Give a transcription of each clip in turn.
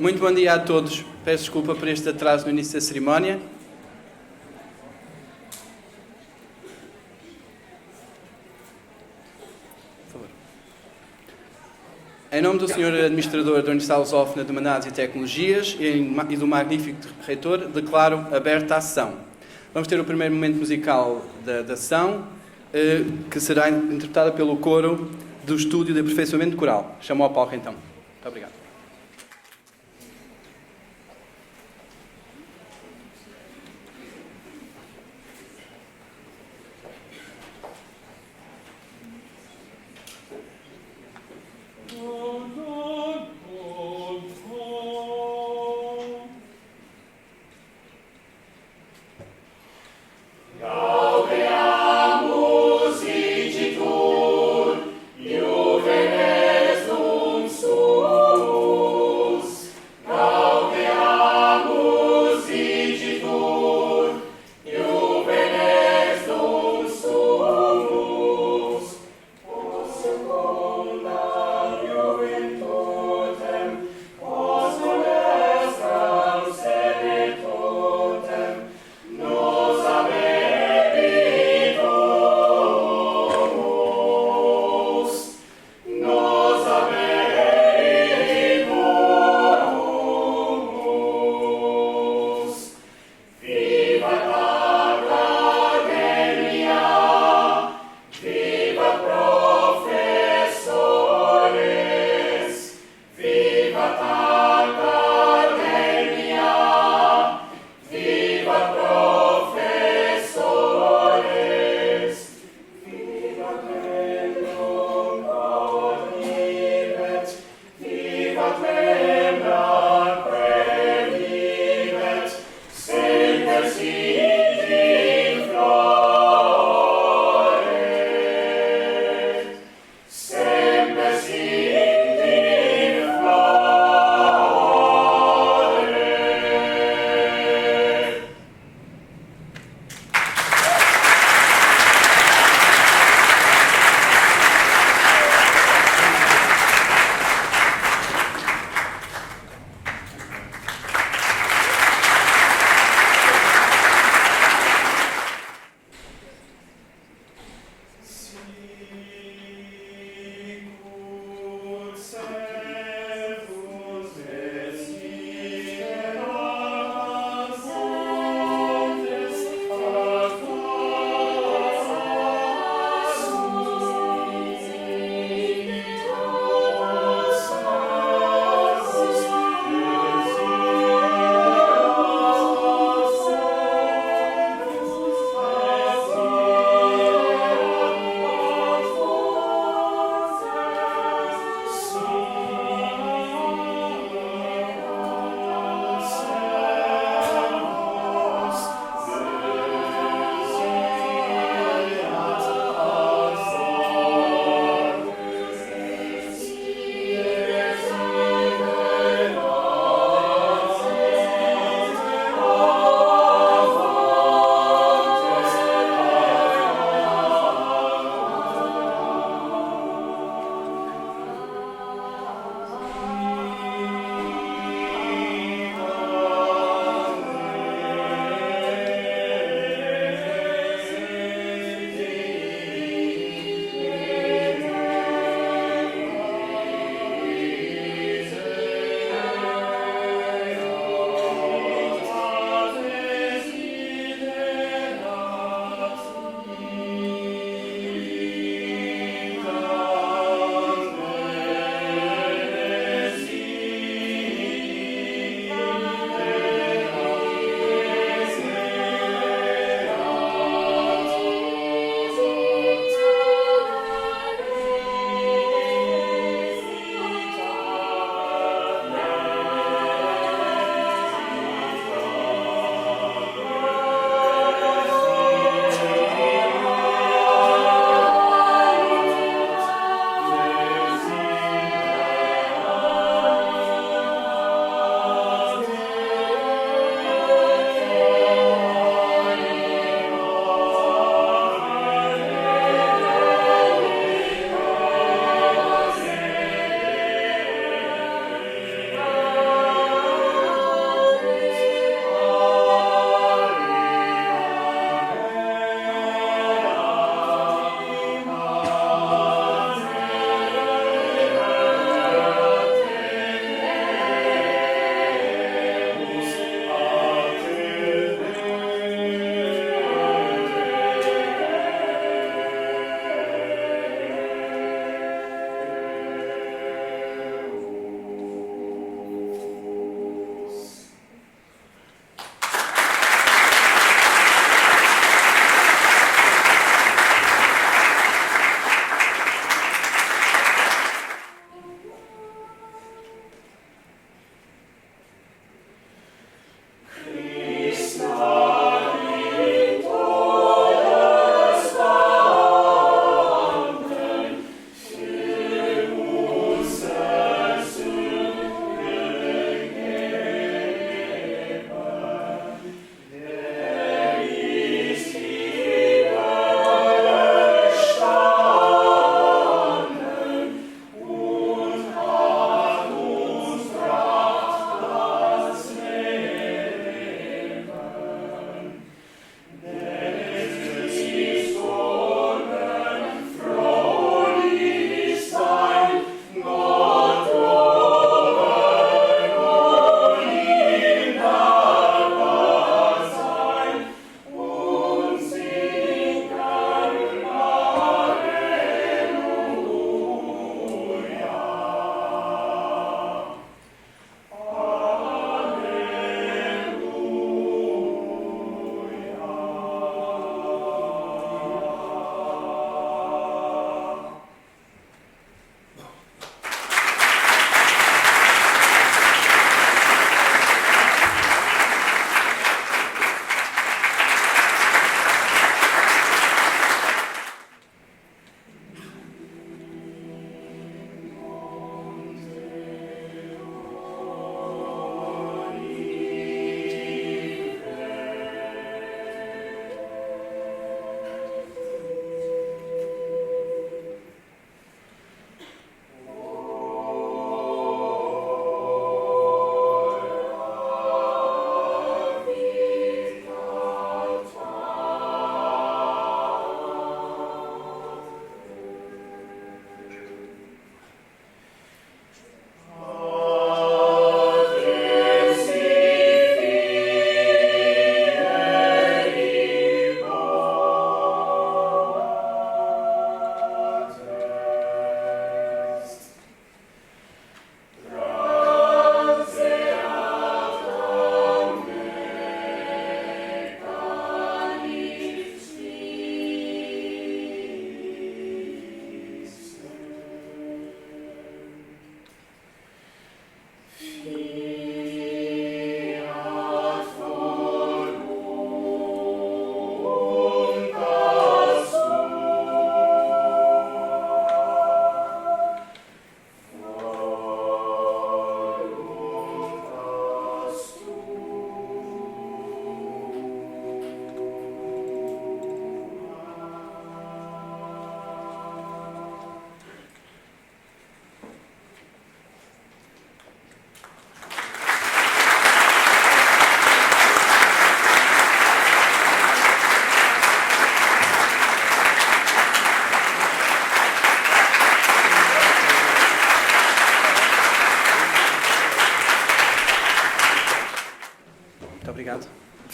Muito bom dia a todos. Peço desculpa por este atraso no início da cerimónia. Por favor. Em nome do Sr. Administrador da Universidade Lusófona de Humanidades e Tecnologias e do magnífico Reitor, declaro aberta a sessão. Vamos ter o primeiro momento musical da sessão, que será interpretada pelo coro do Estúdio de Aperfeiçoamento Coral. Chamo ao palco então. Muito obrigado. Juvenes dum suo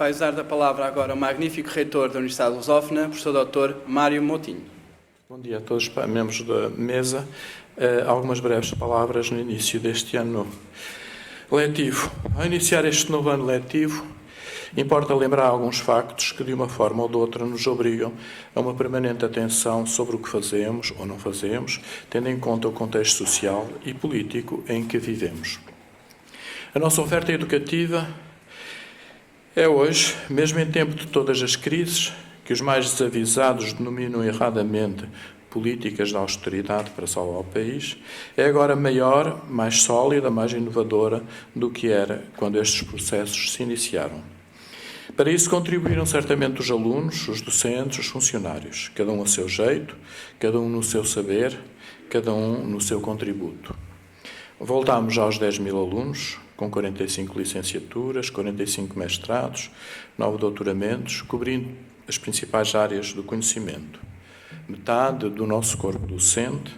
vai usar da palavra agora o magnífico reitor da Universidade Lusófona, professor Dr. Mário Moutinho. Bom dia a todos, membros da mesa. Algumas breves palavras no início deste ano letivo. Ao iniciar este novo ano letivo, importa lembrar alguns factos que, de uma forma ou de outra, nos obrigam a uma permanente atenção sobre o que fazemos ou não fazemos, tendo em conta o contexto social e político em que vivemos. A nossa oferta educativa é hoje, mesmo em tempo de todas as crises, que os mais desavisados denominam erradamente políticas de austeridade para salvar o país, é agora maior, mais sólida, mais inovadora do que era quando estes processos se iniciaram. Para isso contribuíram certamente os alunos, os docentes, os funcionários, cada um a seu jeito, cada um no seu saber, cada um no seu contributo. Voltámos aos 10.000 alunos, com 45 licenciaturas, 45 mestrados, 9 doutoramentos, cobrindo as principais áreas do conhecimento. Metade do nosso corpo docente,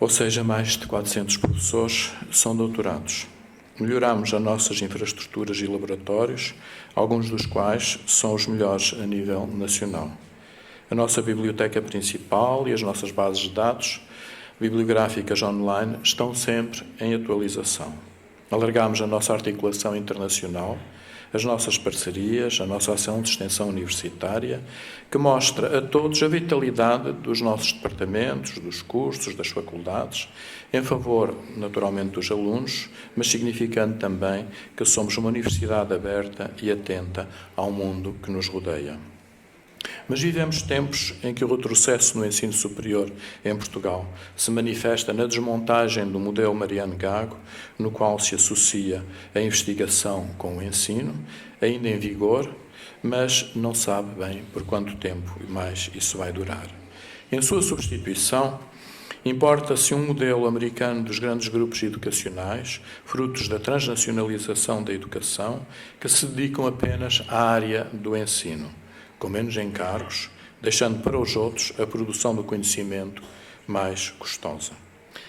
ou seja, mais de 400 professores, são doutorados. Melhorámos as nossas infraestruturas e laboratórios, alguns dos quais são os melhores a nível nacional. A nossa biblioteca principal e as nossas bases de dados bibliográficas online estão sempre em atualização. Alargámos a nossa articulação internacional, as nossas parcerias, a nossa ação de extensão universitária, que mostra a todos a vitalidade dos nossos departamentos, dos cursos, das faculdades, em favor, naturalmente, dos alunos, mas significando também que somos uma universidade aberta e atenta ao mundo que nos rodeia. Mas vivemos tempos em que o retrocesso no ensino superior em Portugal se manifesta na desmontagem do modelo Mariano Gago, no qual se associa a investigação com o ensino, ainda em vigor, mas não sabe bem por quanto tempo mais isso vai durar. Em sua substituição, importa-se um modelo americano dos grandes grupos educacionais, frutos da transnacionalização da educação, que se dedicam apenas à área do ensino, com menos encargos, deixando para os outros a produção do conhecimento mais custosa.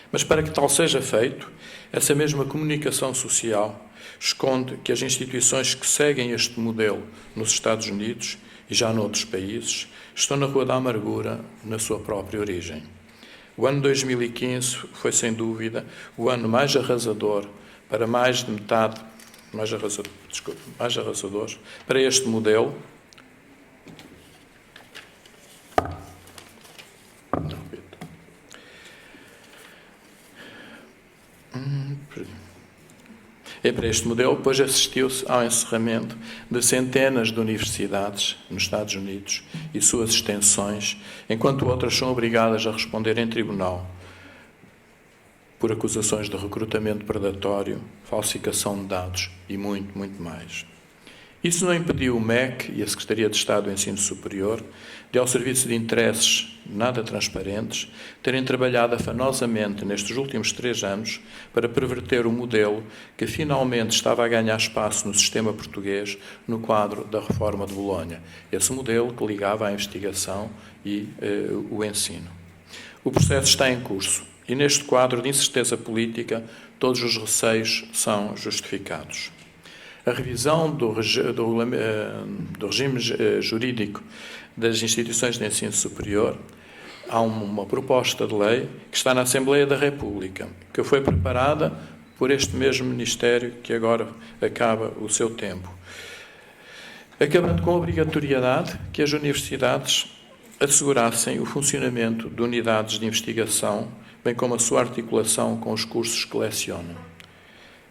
Mas para que tal seja feito, essa mesma comunicação social esconde que as instituições que seguem este modelo nos Estados Unidos e já noutros países estão na rua da amargura na sua própria origem. O ano 2015 foi, sem dúvida, o ano mais arrasador para mais de metade, mais arrasador para este modelo. É para este modelo, pois assistiu-se ao encerramento de centenas de universidades nos Estados Unidos e suas extensões, enquanto outras são obrigadas a responder em tribunal por acusações de recrutamento predatório, falsificação de dados e muito, muito mais. Isso não impediu o MEC e a Secretaria de Estado do Ensino Superior de, ao serviço de interesses nada transparentes, terem trabalhado afanosamente nestes últimos 3 anos para perverter o modelo que finalmente estava a ganhar espaço no sistema português no quadro da reforma de Bolonha. Esse modelo que ligava à investigação e o ensino. O processo está em curso e neste quadro de incerteza política todos os receios são justificados. A revisão do regime jurídico das instituições de ensino superior, há uma proposta de lei que está na Assembleia da República, que foi preparada por este mesmo Ministério que agora acaba o seu tempo, acabando com a obrigatoriedade que as universidades assegurassem o funcionamento de unidades de investigação, bem como a sua articulação com os cursos que lecionam.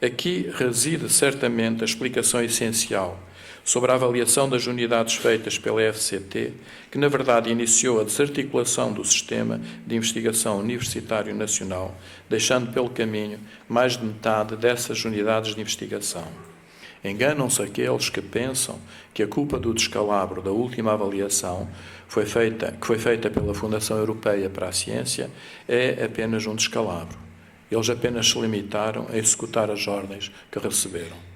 Aqui reside certamente a explicação essencial sobre a avaliação das unidades feitas pela FCT, que na verdade iniciou a desarticulação do sistema de investigação universitário nacional, deixando pelo caminho mais de metade dessas unidades de investigação. Enganam-se aqueles que pensam que a culpa do descalabro da última avaliação que foi feita pela Fundação Europeia para a Ciência é apenas um descalabro. Eles apenas se limitaram a executar as ordens que receberam.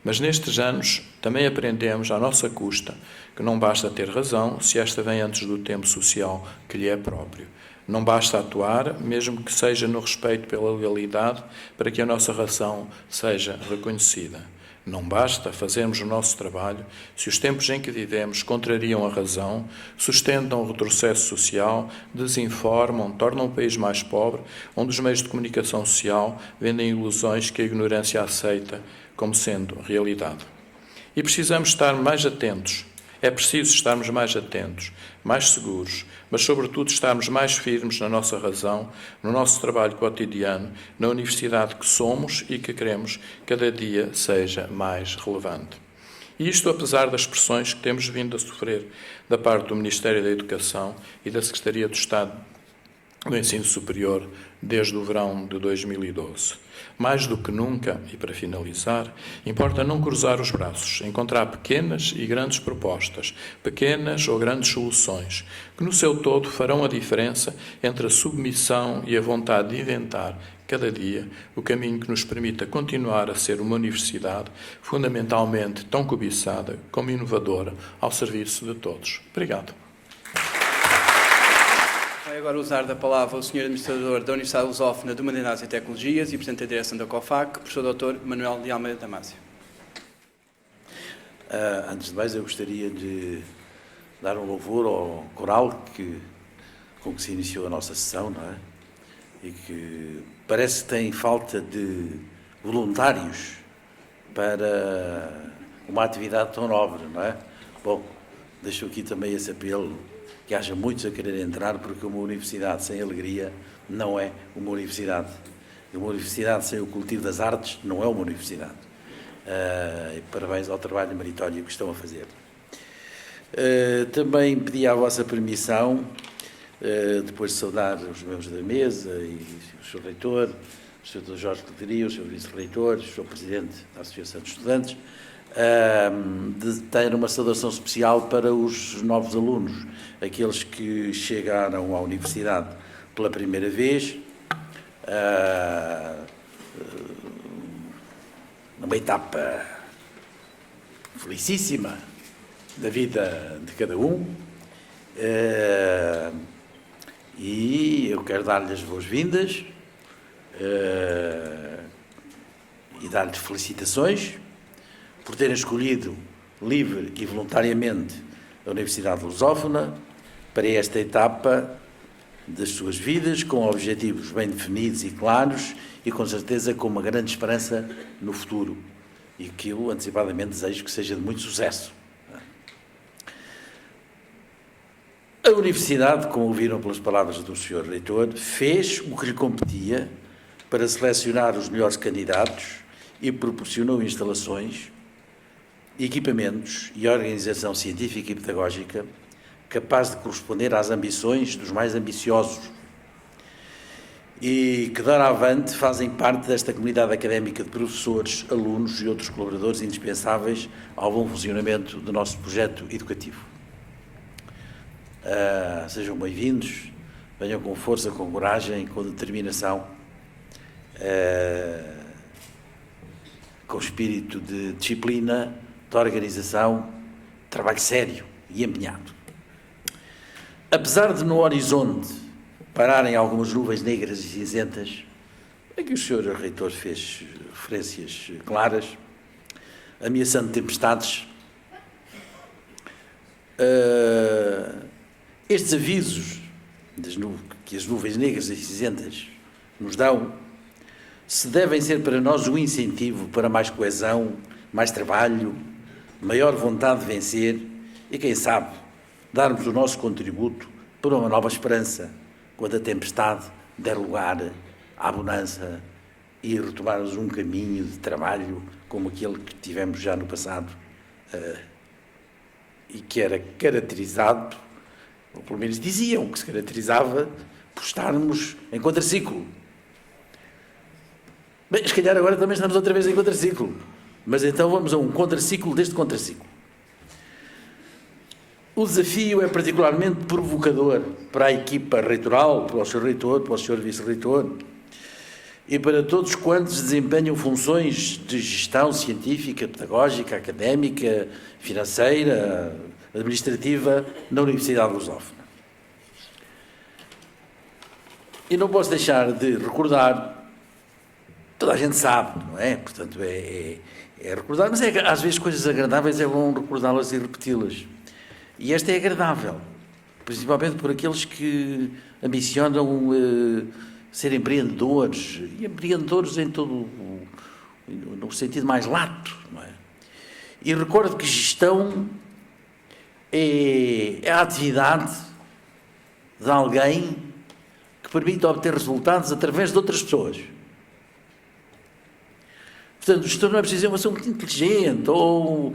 Mas nestes anos também aprendemos à nossa custa que não basta ter razão se esta vem antes do tempo social que lhe é próprio. Não basta atuar, mesmo que seja no respeito pela legalidade, para que a nossa razão seja reconhecida. Não basta fazermos o nosso trabalho se os tempos em que vivemos contrariam a razão, sustentam o retrocesso social, desinformam, tornam o país mais pobre, onde os meios de comunicação social vendem ilusões que a ignorância aceita como sendo realidade. E precisamos estar mais atentos. É preciso estarmos mais atentos, mais seguros, mas, sobretudo, estarmos mais firmes na nossa razão, no nosso trabalho cotidiano, na universidade que somos e que queremos cada dia seja mais relevante. E isto apesar das pressões que temos vindo a sofrer da parte do Ministério da Educação e da Secretaria do Estado do Ensino Superior desde o verão de 2012. Mais do que nunca, e para finalizar, importa não cruzar os braços, encontrar pequenas e grandes propostas, pequenas ou grandes soluções, que no seu todo farão a diferença entre a submissão e a vontade de inventar, cada dia, o caminho que nos permita continuar a ser uma universidade fundamentalmente tão cobiçada como inovadora ao serviço de todos. Obrigado. Vai agora usar da palavra o Sr. Administrador da Universidade Lusófona de Humanidades e Tecnologias e Presidente da Direção da COFAC, Professor Dr. Manuel de Almeida Damasio. Antes de mais, eu gostaria de dar um louvor ao coral com que se iniciou a nossa sessão, não é? E que parece que tem falta de voluntários para uma atividade tão nobre, não é? Bom, deixo aqui também esse apelo, que haja muitos a querer entrar, porque uma universidade sem alegria não é uma universidade. Uma universidade sem o cultivo das artes não é uma universidade. E parabéns ao trabalho meritório que estão a fazer. Também pedi a vossa permissão, depois de saudar os membros da mesa e o Sr. Reitor, o Sr. Dr. Jorge Leteria, o Sr. Vice-Reitor, o Sr. Presidente da Associação de Estudantes, de ter uma saudação especial para os novos alunos, aqueles que chegaram à universidade pela primeira vez, numa etapa felicíssima da vida de cada um, e eu quero dar-lhes as boas-vindas e dar-lhes felicitações por terem escolhido livre e voluntariamente a Universidade Lusófona para esta etapa das suas vidas, com objetivos bem definidos e claros e, com certeza, com uma grande esperança no futuro e que eu, antecipadamente, desejo que seja de muito sucesso. A Universidade, como ouviram pelas palavras do Sr. Reitor, fez o que lhe competia para selecionar os melhores candidatos e proporcionou instalações, equipamentos e organização científica e pedagógica capaz de corresponder às ambições dos mais ambiciosos e que, doravante, fazem parte desta comunidade académica de professores, alunos e outros colaboradores indispensáveis ao bom funcionamento do nosso projeto educativo. Sejam bem-vindos, venham com força, com coragem, com determinação, com espírito de disciplina, de organização, trabalho sério e empenhado. Apesar de no horizonte pararem algumas nuvens negras e cinzentas, a que o Sr. Reitor fez referências claras, ameaçando tempestades, estes avisos que as nuvens negras e cinzentas nos dão, se devem ser para nós um incentivo para mais coesão, mais trabalho, maior vontade de vencer e, quem sabe, darmos o nosso contributo para uma nova esperança, quando a tempestade der lugar à bonança e retomarmos um caminho de trabalho como aquele que tivemos já no passado e que era caracterizado, ou pelo menos diziam que se caracterizava, por estarmos em contraciclo. Bem, se calhar agora também estamos outra vez em contraciclo, mas então vamos a um contraciclo deste contraciclo. O desafio é particularmente provocador para a equipa reitoral, para o Sr. Reitor, para o Sr. Vice-Reitor e para todos quantos desempenham funções de gestão científica, pedagógica, académica, financeira, administrativa na Universidade Lusófona. E não posso deixar de recordar, toda a gente sabe, não é? Portanto, é É recordar, mas às vezes coisas agradáveis é bom recordá-las e repeti-las. E esta é agradável, principalmente por aqueles que ambicionam ser empreendedores, e empreendedores em todo no sentido mais lato, não é? E recordo que gestão é a atividade de alguém que permite obter resultados através de outras pessoas. Portanto, o gestor não é preciso ser uma pessoa muito inteligente, ou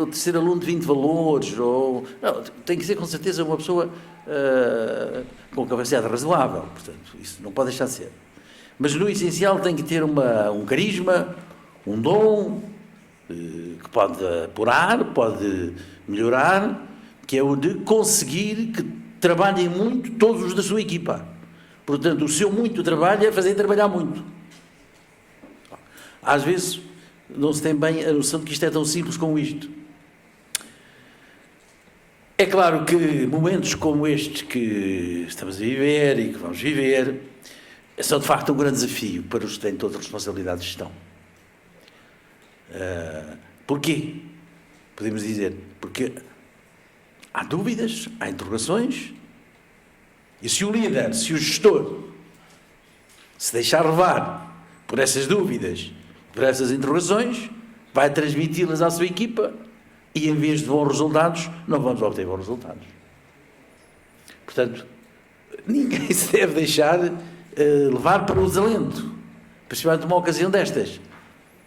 de ser aluno de 20 valores, ou... Não, tem que ser, com certeza, uma pessoa com capacidade razoável. Portanto, isso não pode deixar de ser. Mas, no essencial, tem que ter um carisma, um dom, que pode apurar, pode melhorar, que é o de conseguir que trabalhem muito todos os da sua equipa. Portanto, o seu muito trabalho é fazer trabalhar muito. Às vezes não se tem bem a noção de que isto é tão simples como isto. É claro que momentos como estes que estamos a viver e que vamos viver são de facto um grande desafio para os que têm toda a responsabilidade de gestão. Porquê? Podemos dizer, porque há dúvidas, há interrogações, e se o líder, se o gestor se deixar levar por essas dúvidas, por essas interrogações, vai transmiti-las à sua equipa e, em vez de bons resultados, não vamos obter bons resultados. Portanto, ninguém se deve deixar levar para o desalento, principalmente numa ocasião destas.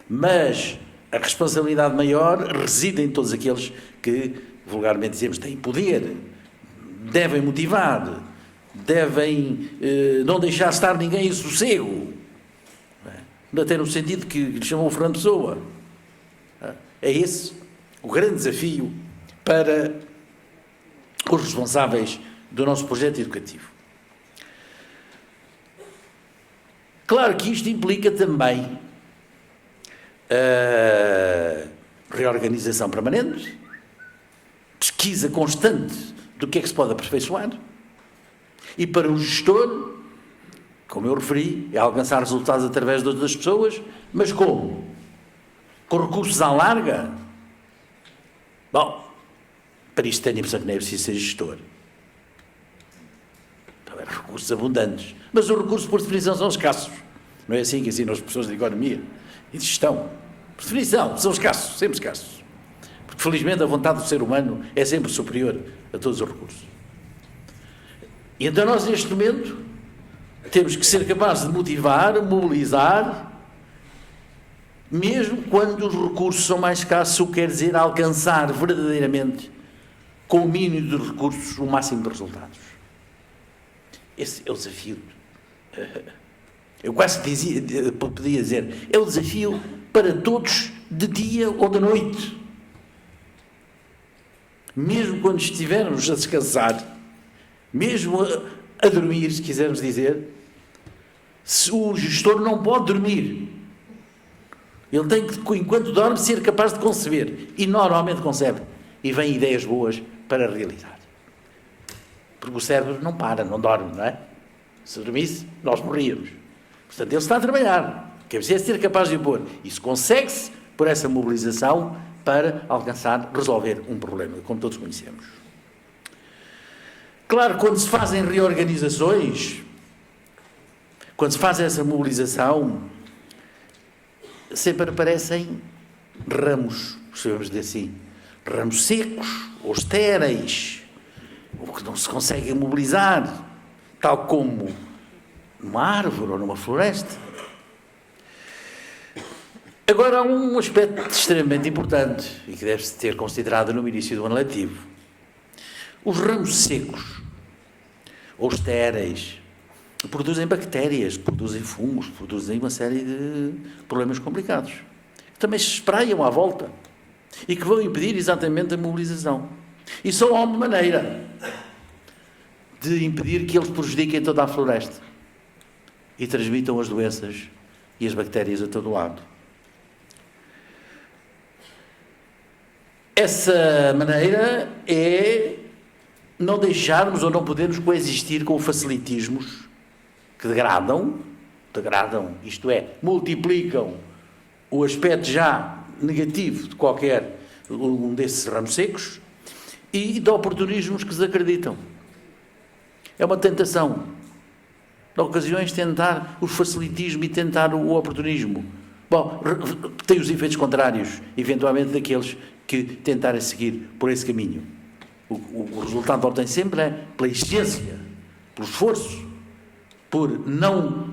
Mas a responsabilidade maior reside em todos aqueles que, vulgarmente dizemos, têm poder, devem motivar, devem não deixar estar ninguém em sossego. Até no sentido que lhe chamou o Fernando Pessoa. É esse o grande desafio para os responsáveis do nosso projeto educativo. Claro que isto implica também reorganização permanente, pesquisa constante do que é que se pode aperfeiçoar, e para o gestor, como eu referi, é alcançar resultados através de outras pessoas, mas como? Com recursos à larga? Bom, para isto tenho a impressão que não é preciso ser gestor. Então, recursos abundantes. Mas os recursos, por definição, são escassos. Não é assim que ensinam as pessoas de economia e de gestão. Por definição, são escassos, sempre escassos. Porque, felizmente, a vontade do ser humano é sempre superior a todos os recursos. E então nós, neste momento, temos que ser capazes de motivar, mobilizar, mesmo quando os recursos são mais escassos, o que quer dizer alcançar verdadeiramente, com o mínimo de recursos, o máximo de resultados. Esse é o desafio. Eu quase podia dizer, é o desafio para todos, de dia ou de noite. Mesmo quando estivermos a descansar, mesmo a dormir, se quisermos dizer, se o gestor não pode dormir. Ele tem que, enquanto dorme, ser capaz de conceber. E normalmente concebe. E vêm ideias boas para realizar. Porque o cérebro não para, não dorme, não é? Se dormisse, nós morríamos. Portanto, ele está a trabalhar. O que é preciso ser capaz de o pôr. Isso consegue-se por essa mobilização para alcançar, resolver um problema, como todos conhecemos. Claro, quando se fazem reorganizações, quando se faz essa mobilização, sempre aparecem ramos, podemos dizer assim, ramos secos ou estéreis, ou que não se conseguem mobilizar, tal como numa árvore ou numa floresta. Agora, há um aspecto extremamente importante e que deve-se ter considerado no início do ano letivo. Os ramos secos ou estéreis produzem bactérias, produzem fungos, produzem uma série de problemas complicados, que também se espraiam à volta e que vão impedir exatamente a mobilização. E só há uma maneira de impedir que eles prejudiquem toda a floresta e transmitam as doenças e as bactérias a todo lado. Essa maneira é não deixarmos ou não podermos coexistir com facilitismos que degradam, isto é, multiplicam o aspecto já negativo de qualquer um desses ramos secos e de oportunismos que desacreditam. É uma tentação. De ocasiões, tentar o facilitismo e tentar o oportunismo. Bom, tem os efeitos contrários, eventualmente, daqueles que tentarem seguir por esse caminho. O resultado obtém sempre pela exigência, pelo esforço, por não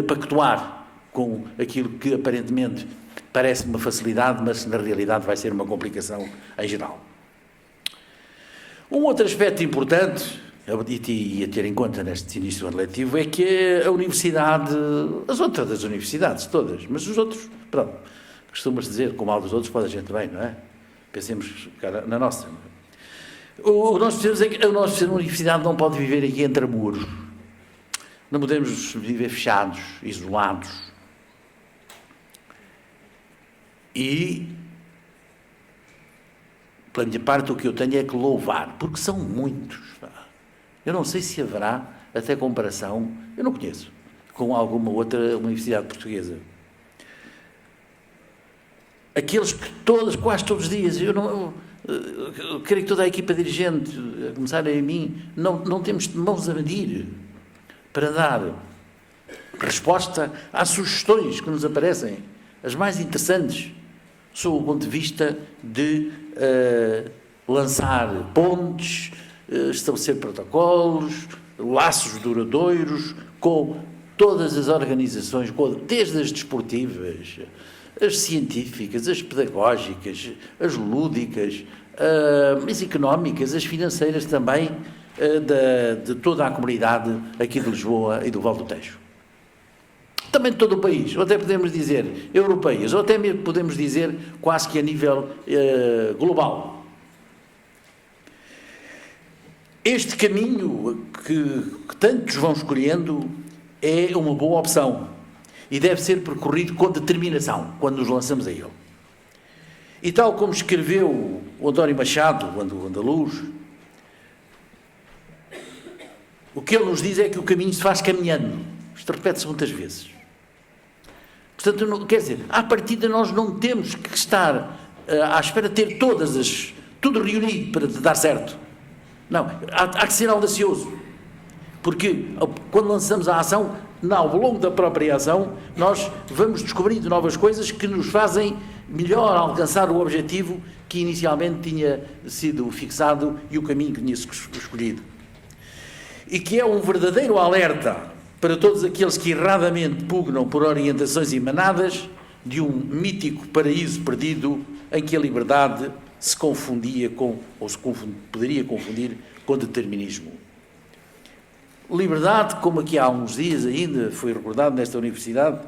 pactuar com aquilo que aparentemente parece uma facilidade, mas na realidade vai ser uma complicação em geral. Um outro aspecto importante e a ter em conta neste início do ano letivo é que a universidade, as outras universidades todas, mas os outros, pronto, costuma-se dizer, com o mal dos outros pode a gente bem, não é? Pensemos na nossa. O que nós precisamos é que a nossa universidade não pode viver aqui entre muros. Não podemos viver fechados, isolados. E, pela minha parte, o que eu tenho é que louvar, porque são muitos. Eu não sei se haverá, até comparação, eu não conheço, com alguma outra universidade portuguesa. Aqueles que quase todos os dias, eu creio que toda a equipa dirigente, a começar a mim, não temos mãos a medir para dar resposta às sugestões que nos aparecem, as mais interessantes, sob o ponto de vista de lançar pontes, estabelecer protocolos, laços duradouros com todas as organizações, desde as desportivas, as científicas, as pedagógicas, as lúdicas, as económicas, as financeiras também, de toda a comunidade aqui de Lisboa e do Val do Tejo. Também de todo o país, ou até podemos dizer europeias, ou até mesmo podemos dizer quase que a nível global. Este caminho que tantos vão escolhendo é uma boa opção e deve ser percorrido com determinação quando nos lançamos a ele. E tal como escreveu o António Machado, o andaluz, o que ele nos diz é que o caminho se faz caminhando. Isto repete-se muitas vezes. Portanto, quer dizer, à partida nós não temos que estar à espera de ter tudo reunido para dar certo. Não, há que ser audacioso, porque quando lançamos a ação, ao longo da própria ação, nós vamos descobrindo novas coisas que nos fazem melhor alcançar o objetivo que inicialmente tinha sido fixado e o caminho que tinha escolhido. E que é um verdadeiro alerta para todos aqueles que erradamente pugnam por orientações emanadas de um mítico paraíso perdido em que a liberdade se confundia poderia confundir com determinismo. Liberdade, como aqui há uns dias ainda foi recordado nesta universidade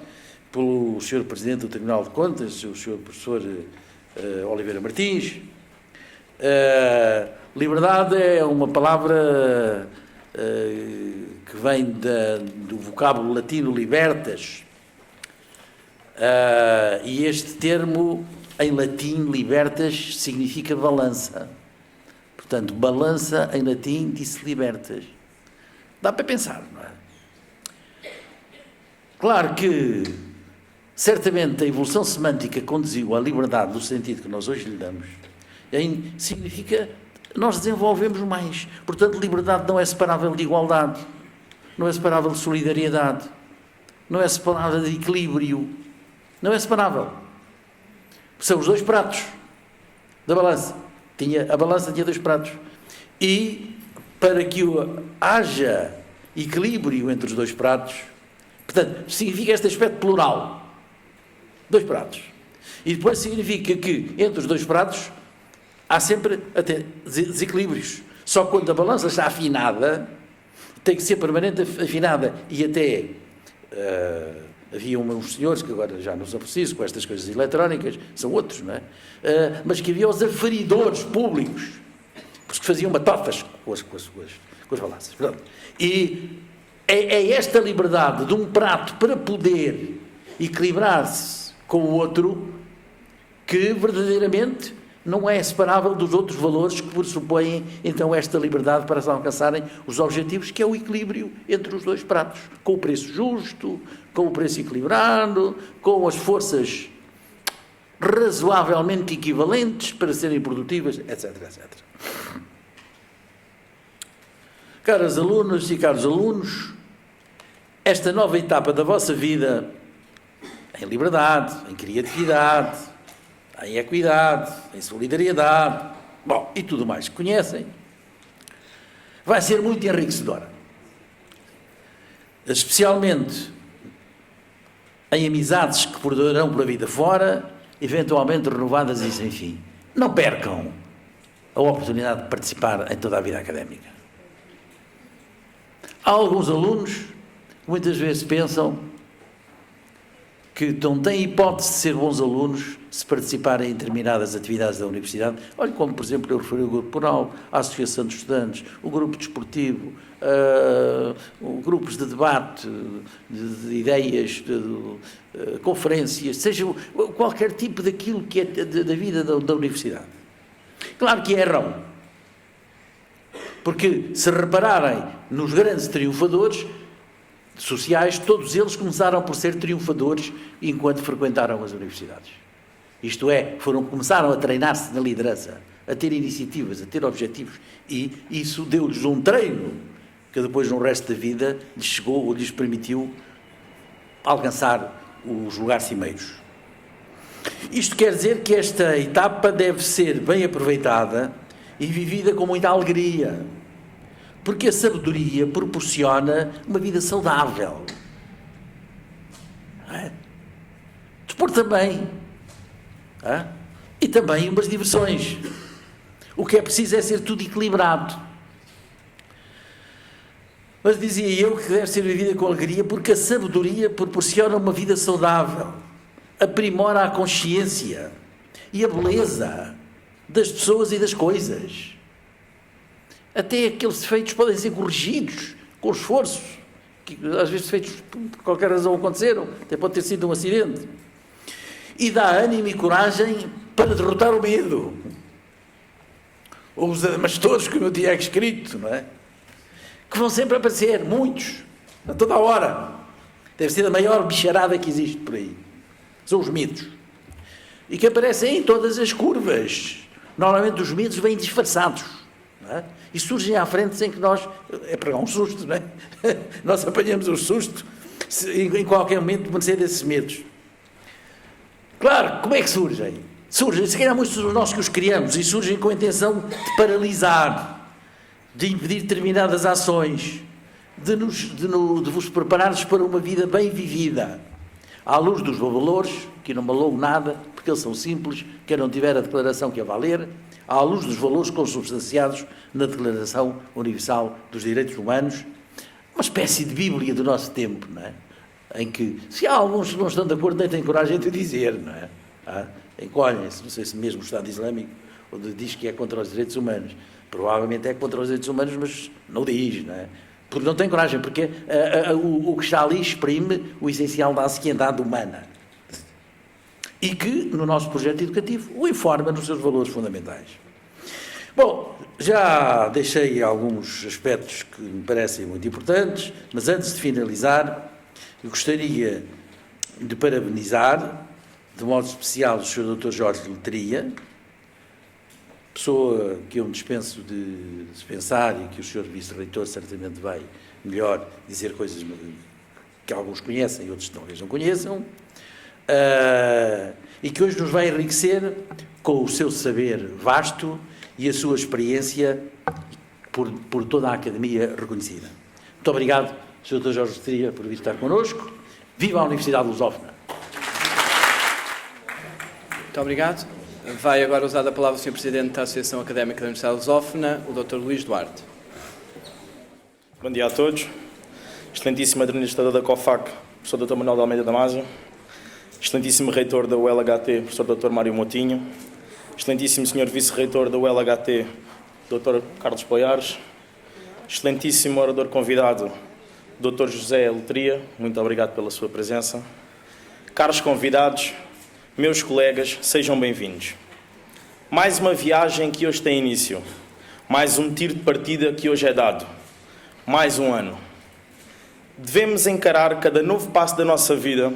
pelo Sr. Presidente do Tribunal de Contas, o Sr. Professor Oliveira Martins. Liberdade é uma palavra que vem do vocábulo latino libertas, e este termo em latim, libertas, significa balança. Portanto, balança em latim disse libertas. Dá para pensar, não é? Claro que, certamente, a evolução semântica conduziu à liberdade no sentido que nós hoje lhe damos, significa nós desenvolvemos mais. Portanto, liberdade não é separável de igualdade, não é separável de solidariedade, não é separável de equilíbrio, não é separável. São os dois pratos da balança. A balança tinha dois pratos. E para que haja equilíbrio entre os dois pratos, portanto, significa este aspecto plural. Dois pratos. E depois significa que entre os dois pratos há sempre até desequilíbrios. Só quando a balança está afinada, tem que ser permanente afinada. E até havia uns senhores, que agora já não são precisos, com estas coisas eletrónicas, são outros, não é? Mas que havia os aferidores públicos, porque faziam batofas com as balanças. Pronto. E é esta liberdade de um prato para poder equilibrar-se com o outro que verdadeiramente não é separável dos outros valores que pressupõem então esta liberdade para se alcançarem os objetivos, que é o equilíbrio entre os dois pratos, com o preço justo, com o preço equilibrado, com as forças razoavelmente equivalentes para serem produtivas, etc, etc. Caras alunas e caros alunos, esta nova etapa da vossa vida, em liberdade, em criatividade, em equidade, em solidariedade, bom, e tudo mais que conhecem, vai ser muito enriquecedora. Especialmente em amizades que perdurarão pela vida fora, eventualmente renovadas e sem fim. Não percam a oportunidade de participar em toda a vida académica. Há alguns alunos que muitas vezes pensam que não têm hipótese de ser bons alunos se participarem em determinadas atividades da universidade. Olha, como, por exemplo, eu referi o grupo coral, a associação de estudantes, o grupo desportivo, grupos de debate, de ideias, conferências, seja qualquer tipo daquilo que é da vida da universidade. Claro que erram, porque se repararem nos grandes triunfadores sociais, todos eles começaram por ser triunfadores enquanto frequentaram as universidades. Isto é, começaram a treinar-se na liderança, a ter iniciativas, a ter objetivos, e isso deu-lhes um treino que depois no resto da vida lhes chegou ou lhes permitiu alcançar os lugares cimeiros. Isto quer dizer que esta etapa deve ser bem aproveitada e vivida com muita alegria, porque a sabedoria proporciona uma vida saudável. Não é? Desporto também. E também umas diversões. O que é preciso é ser tudo equilibrado. Mas dizia eu que deve ser vivida com alegria porque a sabedoria proporciona uma vida saudável, aprimora a consciência e a beleza das pessoas e das coisas. Até aqueles defeitos podem ser corrigidos com esforço, que às vezes defeitos por qualquer razão aconteceram, até pode ter sido um acidente. E dá ânimo e coragem para derrotar o medo. Os adamastores que o meu Tiago escrito, não é? Que vão sempre aparecer, muitos, a toda a hora. Deve ser a maior bicharada que existe por aí. São os medos. E que aparecem em todas as curvas. Normalmente os medos vêm disfarçados. Não é? E surgem à frente sem que nós... É pegar um susto, não é? Nós apanhamos um susto em qualquer momento de merecer esses medos. Claro, como é que surgem? Surgem, se calhar muitos de nós que os criamos, e surgem com a intenção de paralisar, de impedir determinadas ações, de vos prepararmos para uma vida bem vivida. À luz dos valores, que não valou nada, porque eles são simples, quem não tiver a declaração que a valer, à luz dos valores consubstanciados na Declaração Universal dos Direitos Humanos, uma espécie de Bíblia do nosso tempo, não é? Em que, se há alguns que não estão de acordo, nem têm coragem de dizer, não é? Encolhem-se, não sei se mesmo o Estado Islâmico, onde diz que é contra os direitos humanos. Provavelmente é contra os direitos humanos, mas não diz, não é? Porque não tem coragem, porque o que está ali exprime o essencial da ansiedade humana. E que, no nosso projeto educativo, o informa nos seus valores fundamentais. Bom, já deixei alguns aspectos que me parecem muito importantes, mas antes de finalizar, eu gostaria de parabenizar, de modo especial, o Sr. Dr. Jorge Letria, pessoa que eu me dispenso de dispensar e que o Sr. Vice-Reitor certamente vai melhor dizer coisas que alguns conhecem e outros talvez não conheçam, e que hoje nos vai enriquecer com o seu saber vasto e a sua experiência por toda a Academia reconhecida. Muito obrigado, Sr. Dr. Jorge Letria, por vir estar connosco. Viva a Universidade Lusófona! Muito obrigado. Vai agora usar a palavra o Sr. Presidente da Associação Académica da Universidade Lusófona, o Dr. Luís Duarte. Bom dia a todos. Excelentíssimo administrador da COFAC, professor Dr. Manuel de Almeida Damasio. Excelentíssimo reitor da ULHT, professor Dr. Mário Moutinho. Excelentíssimo senhor vice-reitor da ULHT, Dr. Carlos Poiares. Excelentíssimo orador convidado, Dr. José Letria, muito obrigado pela sua presença. Caros convidados, meus colegas, sejam bem-vindos. Mais uma viagem que hoje tem início. Mais um tiro de partida que hoje é dado. Mais um ano. Devemos encarar cada novo passo da nossa vida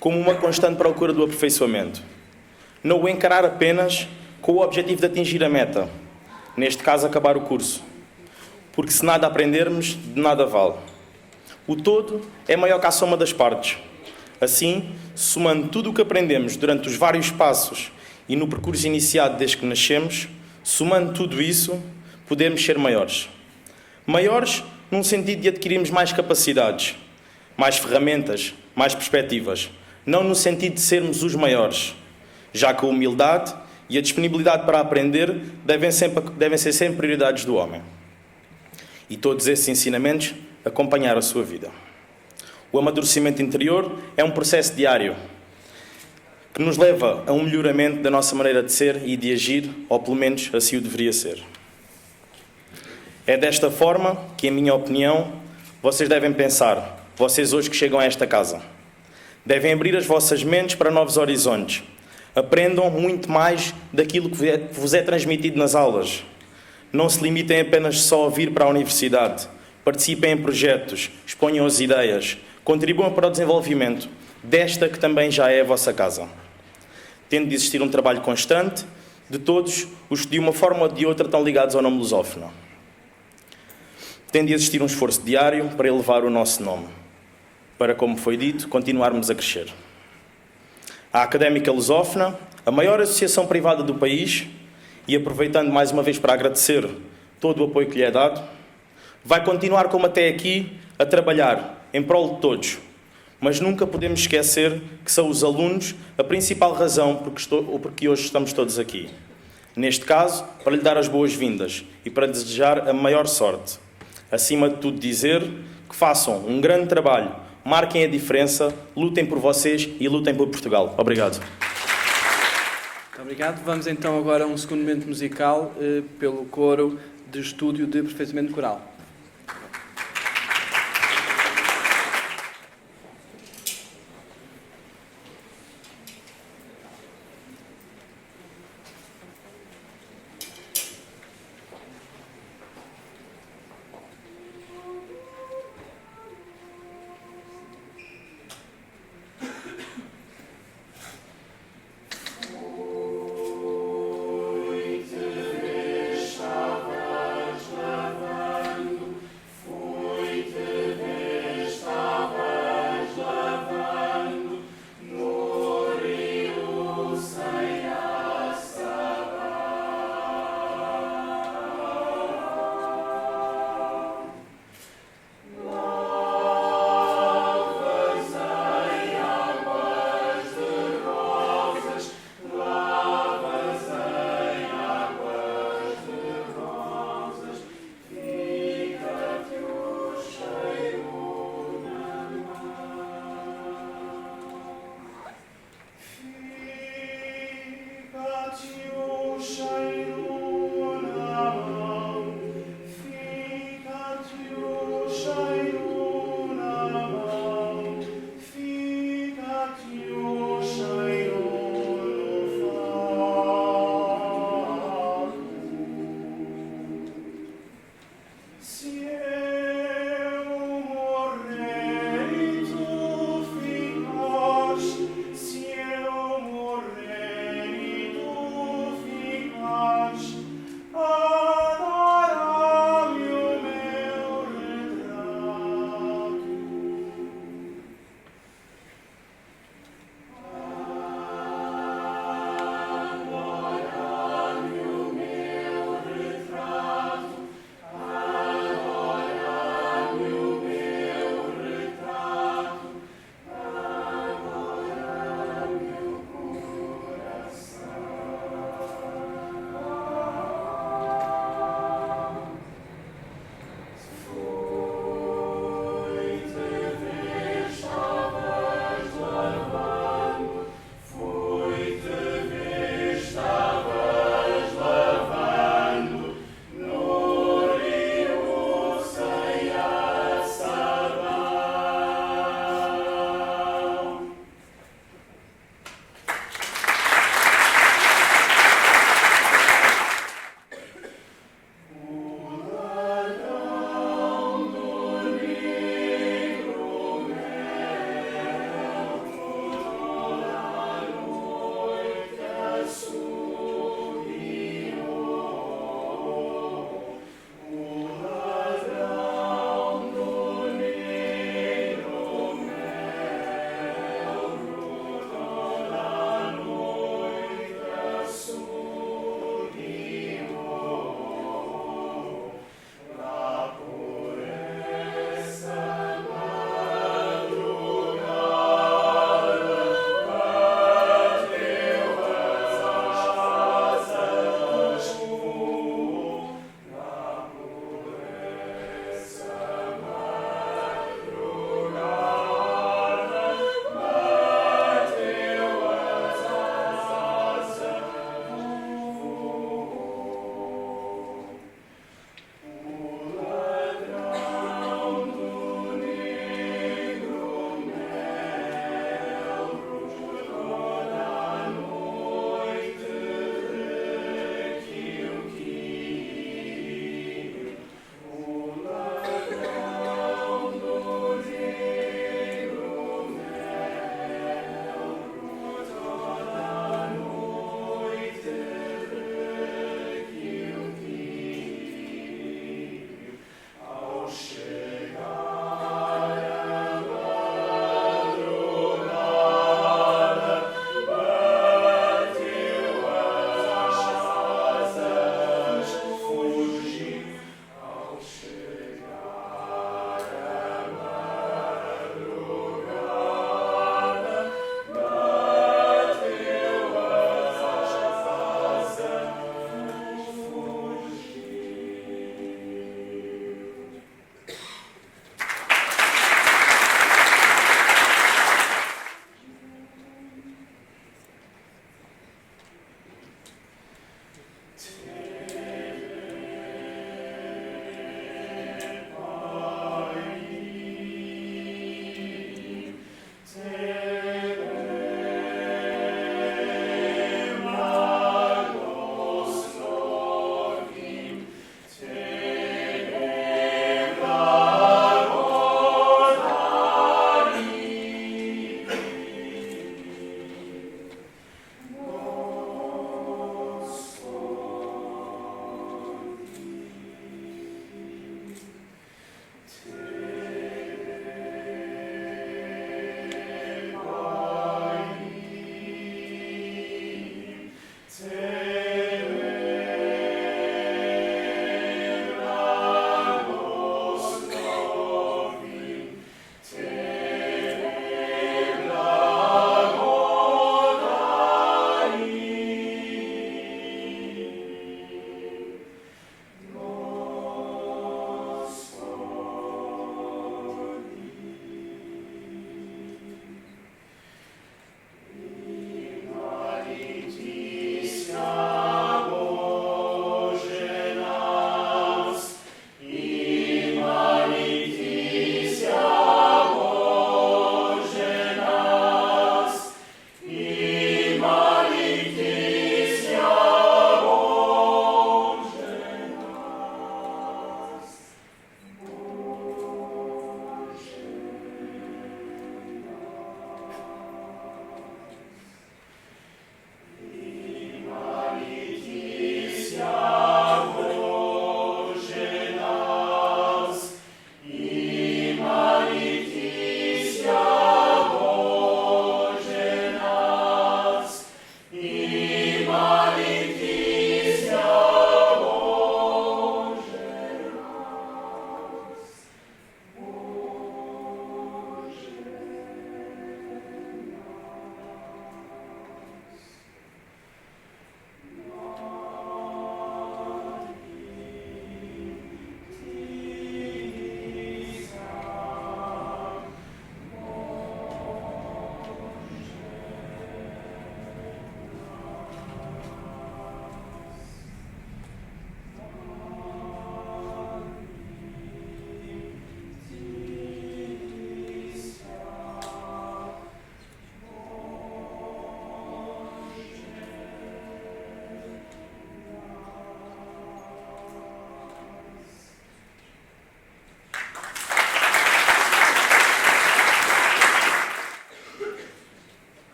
como uma constante procura do aperfeiçoamento. não o encarar apenas com o objetivo de atingir a meta, neste caso acabar o curso, porque se nada aprendermos, de nada vale. O todo é maior que a soma das partes. Assim, somando tudo o que aprendemos durante os vários passos e no percurso iniciado desde que nascemos, somando tudo isso, podemos ser maiores. Maiores num sentido de adquirirmos mais capacidades, mais ferramentas, mais perspectivas, não no sentido de sermos os maiores, já que a humildade e a disponibilidade para aprender devem ser sempre prioridades do homem. E todos esses ensinamentos acompanhar a sua vida. O amadurecimento interior é um processo diário que nos leva a um melhoramento da nossa maneira de ser e de agir, ou pelo menos assim o deveria ser. É desta forma que, em minha opinião, vocês devem pensar, vocês hoje que chegam a esta casa. Devem abrir as vossas mentes para novos horizontes. Aprendam muito mais daquilo que vos é transmitido nas aulas. Não se limitem apenas só a vir para a universidade. Participem em projetos, exponham as ideias, contribuam para o desenvolvimento desta que também já é a vossa casa. Tendo de existir um trabalho constante de todos os que de uma forma ou de outra estão ligados ao nome lusófono. Tem de existir um esforço diário para elevar o nosso nome, para, como foi dito, continuarmos a crescer. A Académica Lusófona, a maior associação privada do país, e aproveitando mais uma vez para agradecer todo o apoio que lhe é dado, vai continuar como até aqui a trabalhar em prol de todos, mas nunca podemos esquecer que são os alunos a principal razão porque hoje estamos todos aqui. Neste caso, para lhe dar as boas-vindas e para desejar a maior sorte. Acima de tudo dizer que façam um grande trabalho, marquem a diferença, lutem por vocês e lutem por Portugal. Obrigado. Muito obrigado. Vamos então agora a um segundo momento musical pelo coro de estúdio de aperfeiçoamento coral.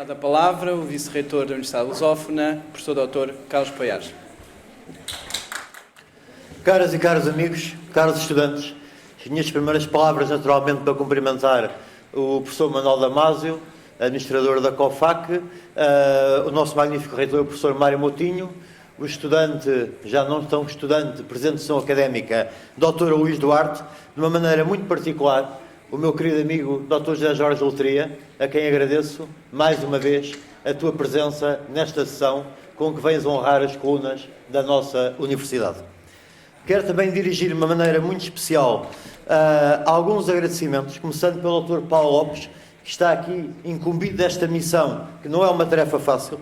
Dada a palavra, o Vice-Reitor da Universidade Lusófona, Professor Dr. Carlos Paiares. Caras e caros amigos, caros estudantes, as minhas primeiras palavras, naturalmente, para cumprimentar o professor Manuel Damasio, administrador da COFAC, o nosso magnífico reitor, o professor Mário Moutinho, o estudante, já não tão estudante, presidente de sessão académica, Dr. Luís Duarte, de uma maneira muito particular, o meu querido amigo Dr. José Jorge Letria, a quem agradeço, mais uma vez, a tua presença nesta sessão, com que vens honrar as colunas da nossa universidade. Quero também dirigir de uma maneira muito especial alguns agradecimentos, começando pelo Dr. Paulo Lopes, que está aqui incumbido desta missão, que não é uma tarefa fácil,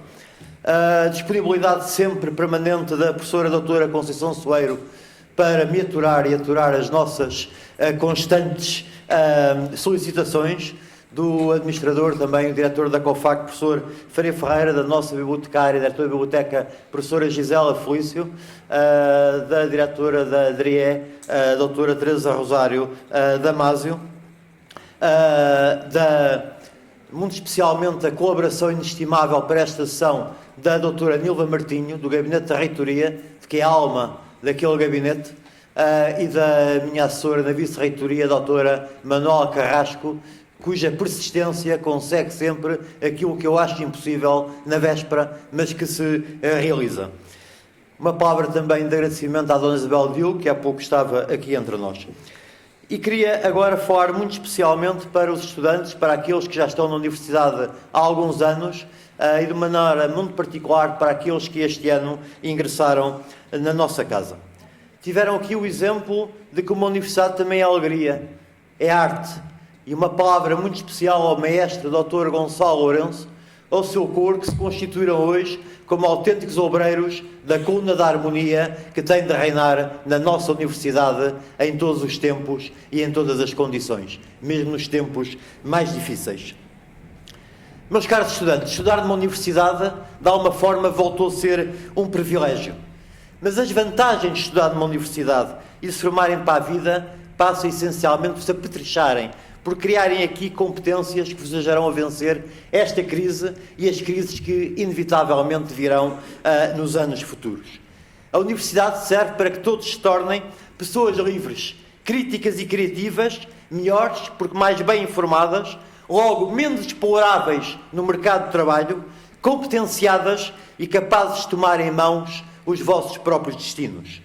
a disponibilidade sempre permanente da professora doutora Conceição Soeiro para me aturar e aturar as nossas constantes solicitações, do administrador também, o diretor da COFAC, professor Faria Ferreira, da nossa bibliotecária, diretora da biblioteca, professora Gisela Felício, da diretora da DRIE, doutora Teresa Rosário Damasio, muito especialmente a colaboração inestimável para esta sessão da doutora Nilva Martinho, do Gabinete da Reitoria, que é a alma daquele gabinete, e da minha assessora na Vice-Reitoria, a doutora Manuela Carrasco, cuja persistência consegue sempre aquilo que eu acho impossível na véspera, mas que se realiza. Uma palavra também de agradecimento à dona Isabel Dil, que há pouco estava aqui entre nós. E queria agora falar muito especialmente para os estudantes, para aqueles que já estão na universidade há alguns anos, e de maneira muito particular para aqueles que este ano ingressaram na nossa casa. Tiveram aqui o exemplo de que uma universidade também é alegria, é arte. E uma palavra muito especial ao maestro Dr. Gonçalo Lourenço, ao seu coro, que se constituíram hoje como autênticos obreiros da coluna da harmonia que tem de reinar na nossa universidade em todos os tempos e em todas as condições, mesmo nos tempos mais difíceis. Meus caros estudantes, estudar numa universidade, de alguma forma, voltou a ser um privilégio. Mas as vantagens de estudar numa universidade e de se formarem para a vida passam essencialmente por se apetricharem, por criarem aqui competências que vos ajudarão a vencer esta crise e as crises que inevitavelmente virão nos anos futuros. A universidade serve para que todos se tornem pessoas livres, críticas e criativas, melhores porque mais bem informadas, logo menos exploráveis no mercado de trabalho, competenciadas e capazes de tomar em mãos os vossos próprios destinos.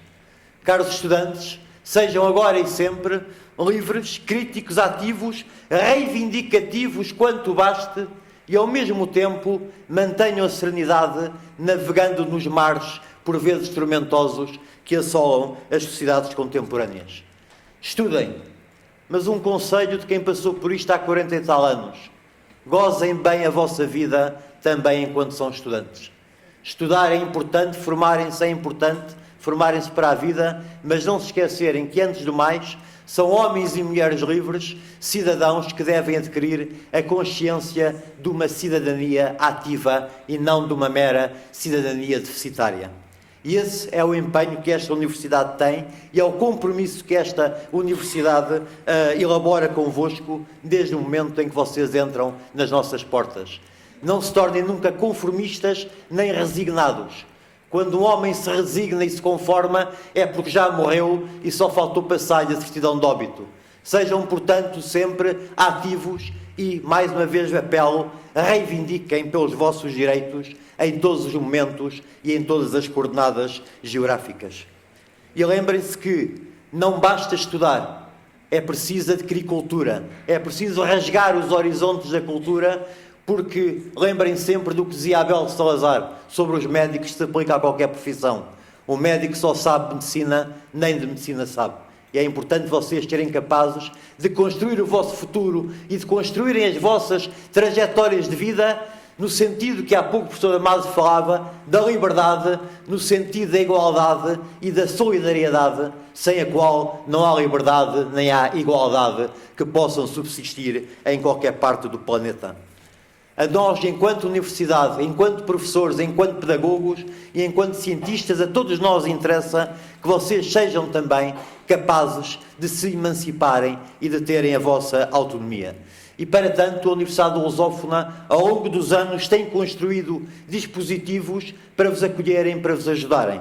Caros estudantes, sejam agora e sempre livres, críticos, ativos, reivindicativos quanto baste e, ao mesmo tempo, mantenham a serenidade navegando nos mares, por vezes tormentosos, que assolam as sociedades contemporâneas. Estudem, mas um conselho de quem passou por isto há 40 e tal anos. Gozem bem a vossa vida também enquanto são estudantes. Estudar é importante, formarem-se é importante, formarem-se para a vida, mas não se esquecerem que, antes do mais, são homens e mulheres livres, cidadãos que devem adquirir a consciência de uma cidadania ativa e não de uma mera cidadania deficitária. E esse é o empenho que esta universidade tem e é o compromisso que esta universidade elabora convosco desde o momento em que vocês entram nas nossas portas. Não se tornem nunca conformistas nem resignados. Quando um homem se resigna e se conforma, é porque já morreu e só faltou passar-lhe a certidão de óbito. Sejam, portanto, sempre ativos e, mais uma vez, apelo, reivindiquem pelos vossos direitos em todos os momentos e em todas as coordenadas geográficas. E lembrem-se que não basta estudar, é preciso adquirir cultura, é preciso rasgar os horizontes da cultura, porque lembrem sempre do que dizia Abel Salazar sobre os médicos que se aplica a qualquer profissão. O médico só sabe medicina, nem de medicina sabe. E é importante vocês serem capazes de construir o vosso futuro e de construírem as vossas trajetórias de vida no sentido que há pouco o professor Damasio falava, da liberdade, no sentido da igualdade e da solidariedade, sem a qual não há liberdade nem há igualdade que possam subsistir em qualquer parte do planeta. A nós, enquanto universidade, enquanto professores, enquanto pedagogos e enquanto cientistas, a todos nós interessa que vocês sejam também capazes de se emanciparem e de terem a vossa autonomia. E, para tanto, a Universidade de Lusófona, ao longo dos anos, tem construído dispositivos para vos acolherem, para vos ajudarem.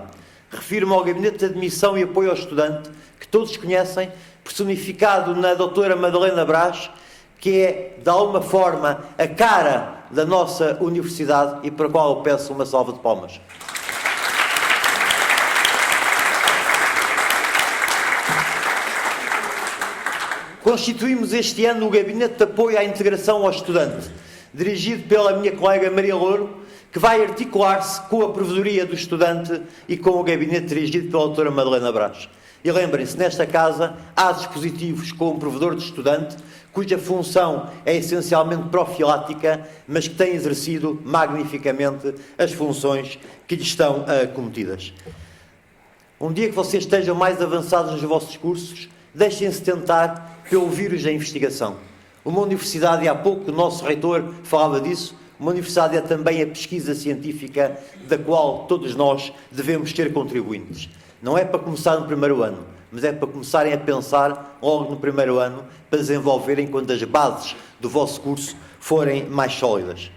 Refiro-me ao Gabinete de Admissão e Apoio ao Estudante, que todos conhecem, personificado na doutora Madalena Brás, que é, de alguma forma, a cara da nossa universidade e para a qual eu peço uma salva de palmas. Constituímos este ano o Gabinete de Apoio à Integração ao Estudante, dirigido pela minha colega Maria Louro, que vai articular-se com a Provedoria do Estudante e com o Gabinete dirigido pela doutora Madalena Brás. E lembrem-se, nesta casa há dispositivos com o Provedor de Estudante, cuja função é essencialmente profilática, mas que tem exercido magnificamente as funções que lhe estão cometidas. Um dia que vocês estejam mais avançados nos vossos cursos, deixem-se tentar pelo vírus da investigação. Uma universidade, e há pouco o nosso reitor falava disso, uma universidade é também a pesquisa científica da qual todos nós devemos ser contribuintes. Não é para começar no primeiro ano, mas é para começarem a pensar logo no primeiro ano, para desenvolverem quando as bases do vosso curso forem mais sólidas.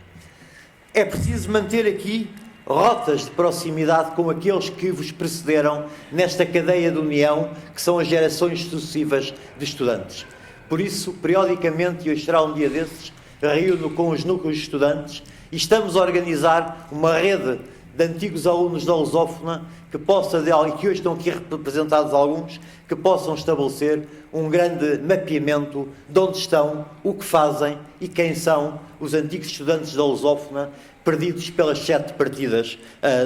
É preciso manter aqui rotas de proximidade com aqueles que vos precederam nesta cadeia de união, que são as gerações sucessivas de estudantes. Por isso, periodicamente, e hoje será um dia desses, reúno com os núcleos de estudantes e estamos a organizar uma rede de antigos alunos da Lusófona que possa, e que hoje estão aqui representados alguns, que possam estabelecer um grande mapeamento de onde estão, o que fazem e quem são os antigos estudantes da Lusófona perdidos pelas 7 partidas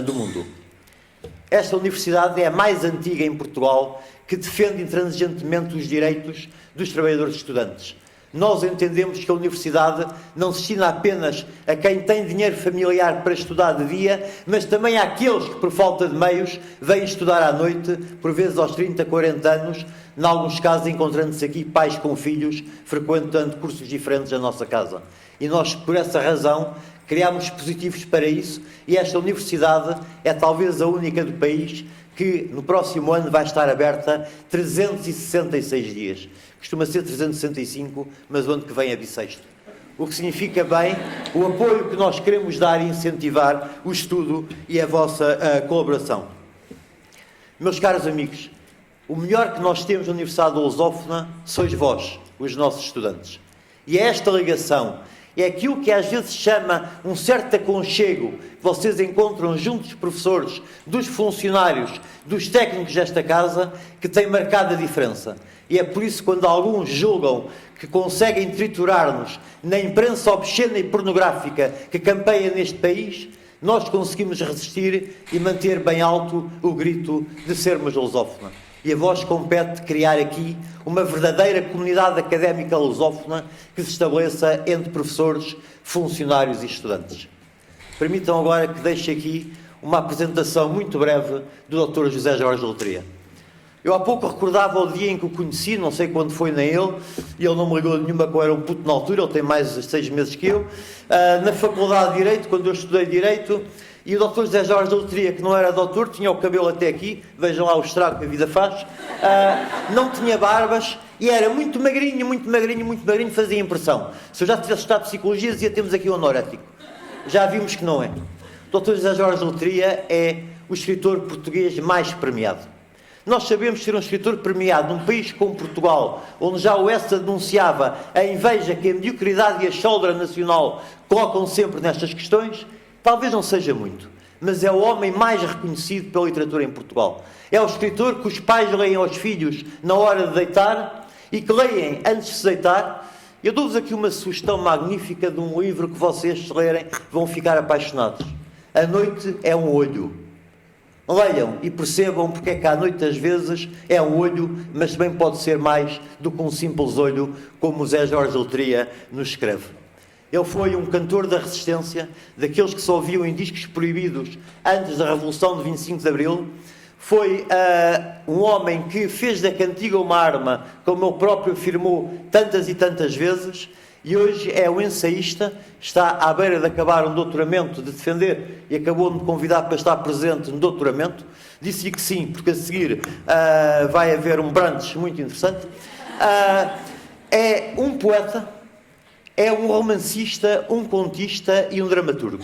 do mundo. Esta universidade é a mais antiga em Portugal que defende intransigentemente os direitos dos trabalhadores estudantes. Nós entendemos que a universidade não se destina apenas a quem tem dinheiro familiar para estudar de dia, mas também àqueles que, por falta de meios, vêm estudar à noite, por vezes aos 30, 40 anos, em alguns casos encontrando-se aqui pais com filhos, frequentando cursos diferentes da nossa casa. E nós, por essa razão, criámos dispositivos para isso, e esta universidade é talvez a única do país que no próximo ano vai estar aberta 366 dias. Costuma ser 365, mas o ano que vem é bissexto. O que significa bem o apoio que nós queremos dar e incentivar o estudo e a vossa colaboração. Meus caros amigos, o melhor que nós temos na Universidade de Lusófona sois vós, os nossos estudantes. E é esta ligação, é aquilo que às vezes chama um certo aconchego que vocês encontram junto dos professores, dos funcionários, dos técnicos desta casa, que tem marcado a diferença. E é por isso que quando alguns julgam que conseguem triturar-nos na imprensa obscena e pornográfica que campeia neste país, nós conseguimos resistir e manter bem alto o grito de sermos lusófona. E a vós compete criar aqui uma verdadeira comunidade académica lusófona que se estabeleça entre professores, funcionários e estudantes. Permitam agora que deixe aqui uma apresentação muito breve do Dr. José Jorge Letria. Eu há pouco recordava o dia em que o conheci, não sei quando foi nem ele, e ele não me ligou nenhuma, que eu era um puto na altura, ele tem mais 6 meses que eu, na Faculdade de Direito, quando eu estudei Direito, e o Dr. José Jorge Letria, que não era doutor, tinha o cabelo até aqui, vejam lá o estrago que a vida faz, não tinha barbas, e era muito magrinho, fazia impressão. Se eu já tivesse estudado Psicologia, dizia, temos aqui um anorético. Já vimos que não é. O Dr. José Jorge Letria é o escritor português mais premiado. Nós sabemos ser um escritor premiado num país como Portugal, onde já o ESA denunciava a inveja que a mediocridade e a choldra nacional colocam sempre nestas questões, talvez não seja muito, mas é o homem mais reconhecido pela literatura em Portugal. É o escritor que os pais leem aos filhos na hora de deitar e que leem antes de se deitar. Eu dou-vos aqui uma sugestão magnífica de um livro que vocês, se lerem, vão ficar apaixonados. A Noite é um Olho. Leiam e percebam porque é que à noite às vezes é um olho, mas também pode ser mais do que um simples olho, como o Zé Jorge Letria nos escreve. Ele foi um cantor da resistência, daqueles que se ouviam em discos proibidos antes da Revolução de 25 de Abril. Foi um homem que fez da cantiga uma arma, como ele próprio afirmou tantas e tantas vezes, e hoje é um ensaísta, está à beira de acabar um doutoramento, de defender, e acabou de me convidar para estar presente no doutoramento. Disse-lhe que sim, porque a seguir vai haver um brunch muito interessante. É um poeta, É um romancista, um contista e um dramaturgo.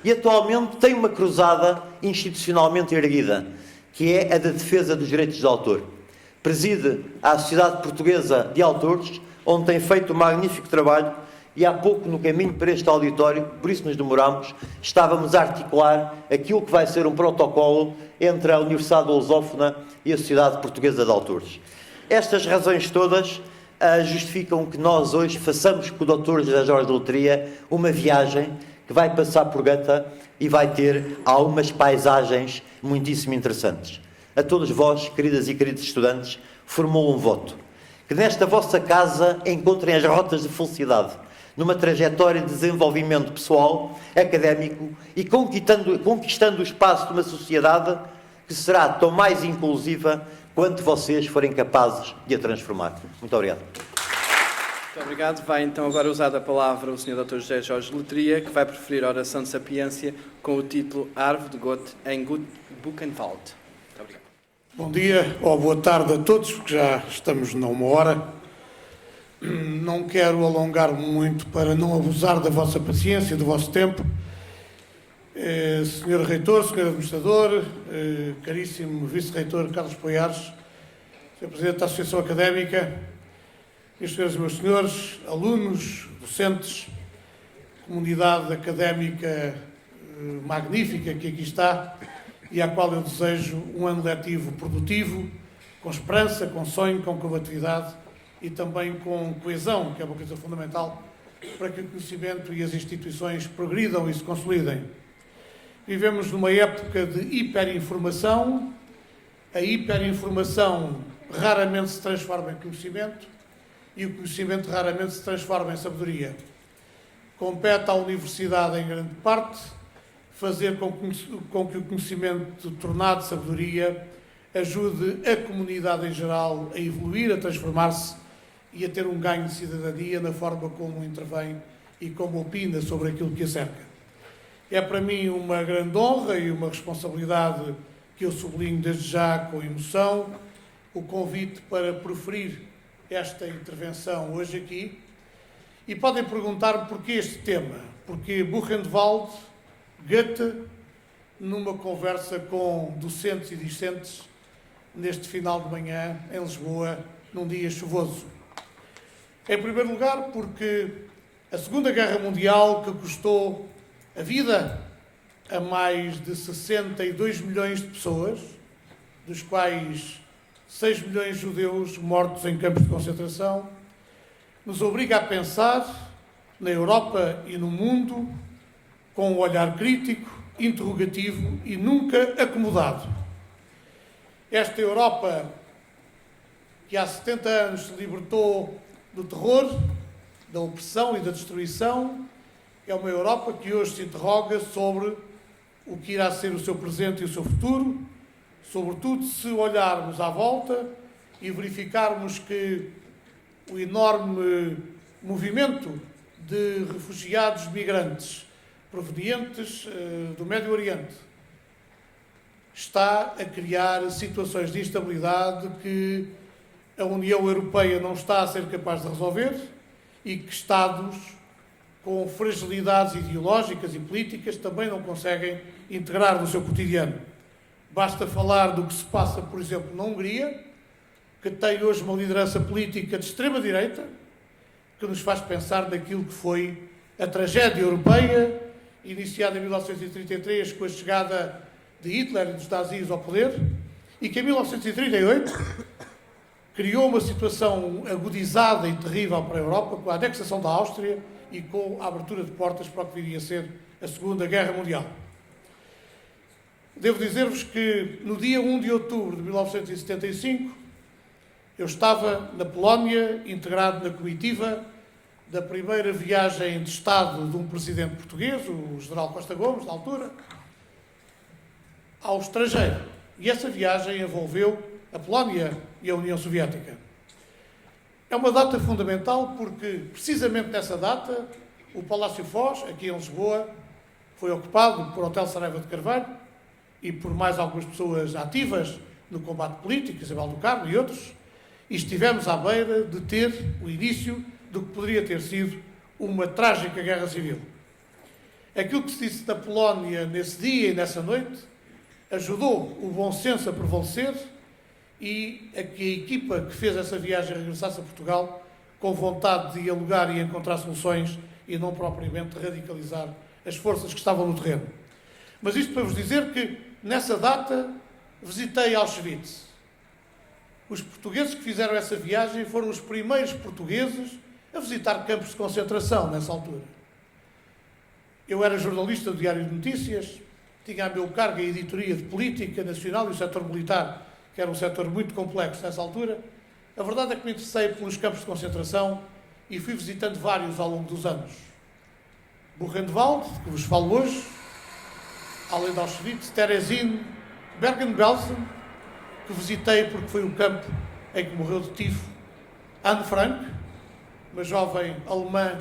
E atualmente tem uma cruzada institucionalmente erguida, que é a da defesa dos direitos de autor. Preside a Sociedade Portuguesa de Autores, onde tem feito um magnífico trabalho, e há pouco, no caminho para este auditório, por isso nos demoramos, estávamos a articular aquilo que vai ser um protocolo entre a Universidade Lusófona e a Sociedade Portuguesa de Autores. Estas razões todas justificam que nós hoje façamos com o Dr. José Jorge de Letria uma viagem que vai passar por Gata e vai ter algumas paisagens muitíssimo interessantes. A todos vós, queridas e queridos estudantes, formulo um voto. Que nesta vossa casa encontrem as rotas de felicidade, numa trajetória de desenvolvimento pessoal, académico e conquistando o espaço de uma sociedade que será tão mais inclusiva quanto vocês forem capazes de a transformar. Muito obrigado. Muito obrigado. Vai então agora usar a palavra o Sr. Dr. José Jorge Letria, que vai proferir a oração de sapiência com o título Árvore de Goethe em Buchenwald. Muito obrigado. Bom dia ou boa tarde a todos, porque já estamos na 1 hora. Não quero alongar-me muito para não abusar da vossa paciência, do vosso tempo. Senhor Reitor, Senhor Administrador, caríssimo Vice-Reitor Carlos Poiares, Senhor Presidente da Associação Académica, meus senhores e meus senhores, alunos, docentes, comunidade académica magnífica que aqui está e à qual eu desejo um ano letivo produtivo, com esperança, com sonho, com combatividade e também com coesão, que é uma coisa fundamental para que o conhecimento e as instituições progridam e se consolidem. Vivemos numa época de hiperinformação. A hiperinformação raramente se transforma em conhecimento e o conhecimento raramente se transforma em sabedoria. Compete à universidade, em grande parte, fazer com que o conhecimento tornado sabedoria ajude a comunidade em geral a evoluir, a transformar-se e a ter um ganho de cidadania na forma como intervém e como opina sobre aquilo que a cerca. É para mim uma grande honra e uma responsabilidade que eu sublinho desde já com emoção o convite para proferir esta intervenção hoje aqui. E podem perguntar-me porquê este tema. Porque Buchenwald, Goethe, numa conversa com docentes e discentes neste final de manhã em Lisboa, num dia chuvoso. Em primeiro lugar, porque a Segunda Guerra Mundial, que custou a vida a mais de 62 milhões de pessoas, dos quais 6 milhões de judeus mortos em campos de concentração, nos obriga a pensar na Europa e no mundo com um olhar crítico, interrogativo e nunca acomodado. Esta Europa que há 70 anos se libertou do terror, da opressão e da destruição, é uma Europa que hoje se interroga sobre o que irá ser o seu presente e o seu futuro, sobretudo se olharmos à volta e verificarmos que o enorme movimento de refugiados migrantes provenientes do Médio Oriente está a criar situações de instabilidade que a União Europeia não está a ser capaz de resolver e que Estados com fragilidades ideológicas e políticas também não conseguem integrar no seu cotidiano. Basta falar do que se passa, por exemplo, na Hungria, que tem hoje uma liderança política de extrema-direita, que nos faz pensar naquilo que foi a tragédia europeia, iniciada em 1933 com a chegada de Hitler e dos nazis ao poder, e que em 1938 criou uma situação agudizada e terrível para a Europa, com a anexação da Áustria e com a abertura de portas para o que viria a ser a Segunda Guerra Mundial. Devo dizer-vos que no dia 1 de outubro de 1975, eu estava na Polónia, integrado na comitiva da primeira viagem de Estado de um presidente português, o general Costa Gomes, na altura, ao estrangeiro. E essa viagem envolveu a Polónia e a União Soviética. É uma data fundamental porque, precisamente nessa data, o Palácio Foz, aqui em Lisboa, foi ocupado por Hotel Saraiva de Carvalho e por mais algumas pessoas ativas no combate político, Isabel do Carmo e outros, e estivemos à beira de ter o início do que poderia ter sido uma trágica guerra civil. Aquilo que se disse da Polónia nesse dia e nessa noite ajudou o bom senso a prevalecer e a que a equipa que fez essa viagem regressasse a Portugal com vontade de dialogar e encontrar soluções e não propriamente radicalizar as forças que estavam no terreno. Mas isto para vos dizer que, nessa data, visitei Auschwitz. Os portugueses que fizeram essa viagem foram os primeiros portugueses a visitar campos de concentração nessa altura. Eu era jornalista do Diário de Notícias, tinha a meu cargo a editoria de política nacional e o setor militar, que era um setor muito complexo nessa altura. A verdade é que me interessei pelos campos de concentração e fui visitando vários ao longo dos anos. Buchenwald, que vos falo hoje, além de Auschwitz, Terezin, Bergen-Belsen, que visitei porque foi o campo em que morreu de tifo Anne Frank, uma jovem alemã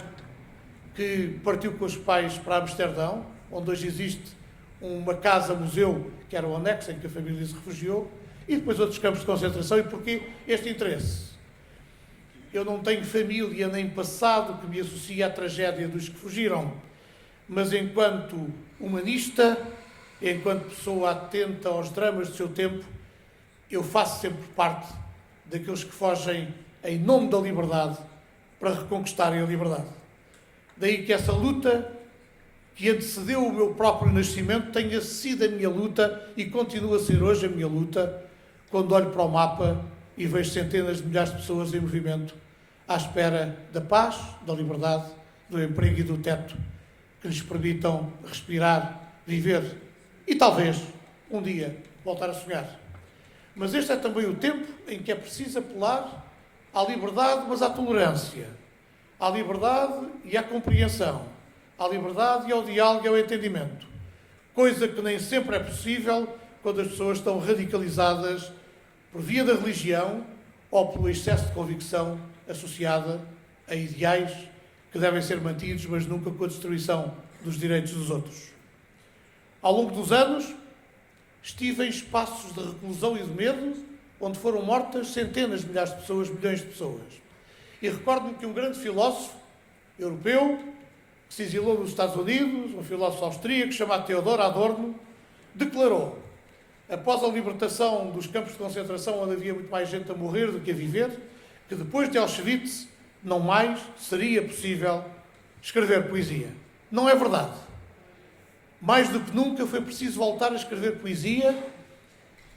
que partiu com os pais para Amsterdão, onde hoje existe uma casa-museu, que era o anexo em que a família se refugiou, e depois outros campos de concentração. E porquê este interesse? Eu não tenho família nem passado que me associe à tragédia dos que fugiram, mas enquanto humanista, enquanto pessoa atenta aos dramas do seu tempo, eu faço sempre parte daqueles que fogem em nome da liberdade para reconquistarem a liberdade. Daí que essa luta que antecedeu o meu próprio nascimento tenha sido a minha luta e continua a ser hoje a minha luta, quando olho para o mapa e vejo centenas de milhares de pessoas em movimento à espera da paz, da liberdade, do emprego e do teto que lhes permitam respirar, viver e talvez um dia voltar a sonhar. Mas este é também o tempo em que é preciso apelar à liberdade, mas à tolerância, à liberdade e à compreensão, à liberdade e ao diálogo e ao entendimento, coisa que nem sempre é possível quando as pessoas estão radicalizadas por via da religião ou pelo excesso de convicção associada a ideais que devem ser mantidos, mas nunca com a destruição dos direitos dos outros. Ao longo dos anos, estive em espaços de reclusão e de medo, onde foram mortas centenas de milhares de pessoas, milhões de pessoas. E recordo-me que um grande filósofo europeu, que se exilou nos Estados Unidos, um filósofo austríaco chamado Theodor Adorno, declarou, após a libertação dos campos de concentração, onde havia muito mais gente a morrer do que a viver, que depois de Auschwitz não mais seria possível escrever poesia. Não é verdade. Mais do que nunca foi preciso voltar a escrever poesia,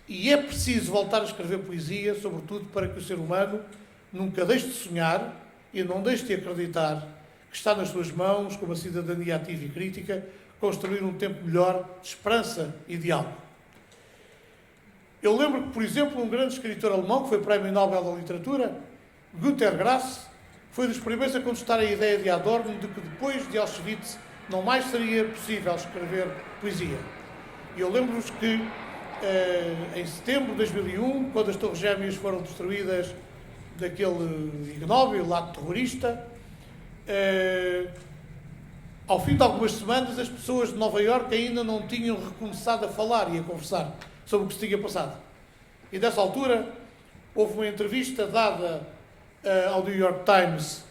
e é preciso voltar a escrever poesia, sobretudo para que o ser humano nunca deixe de sonhar e não deixe de acreditar que está nas suas mãos, com uma cidadania ativa e crítica, construir um tempo melhor de esperança e diálogo. Eu lembro que, por exemplo, um grande escritor alemão, que foi Prémio Nobel da Literatura, Günter Grass, foi dos primeiros a contestar a ideia de Adorno de que depois de Auschwitz não mais seria possível escrever poesia. E eu lembro-vos que, em setembro de 2001, quando as Torres Gêmeas foram destruídas daquele ignóbil ato terrorista, ao fim de algumas semanas, as pessoas de Nova Iorque ainda não tinham recomeçado a falar e a conversar sobre o que se tinha passado. E nessa altura, houve uma entrevista dada ao New York Times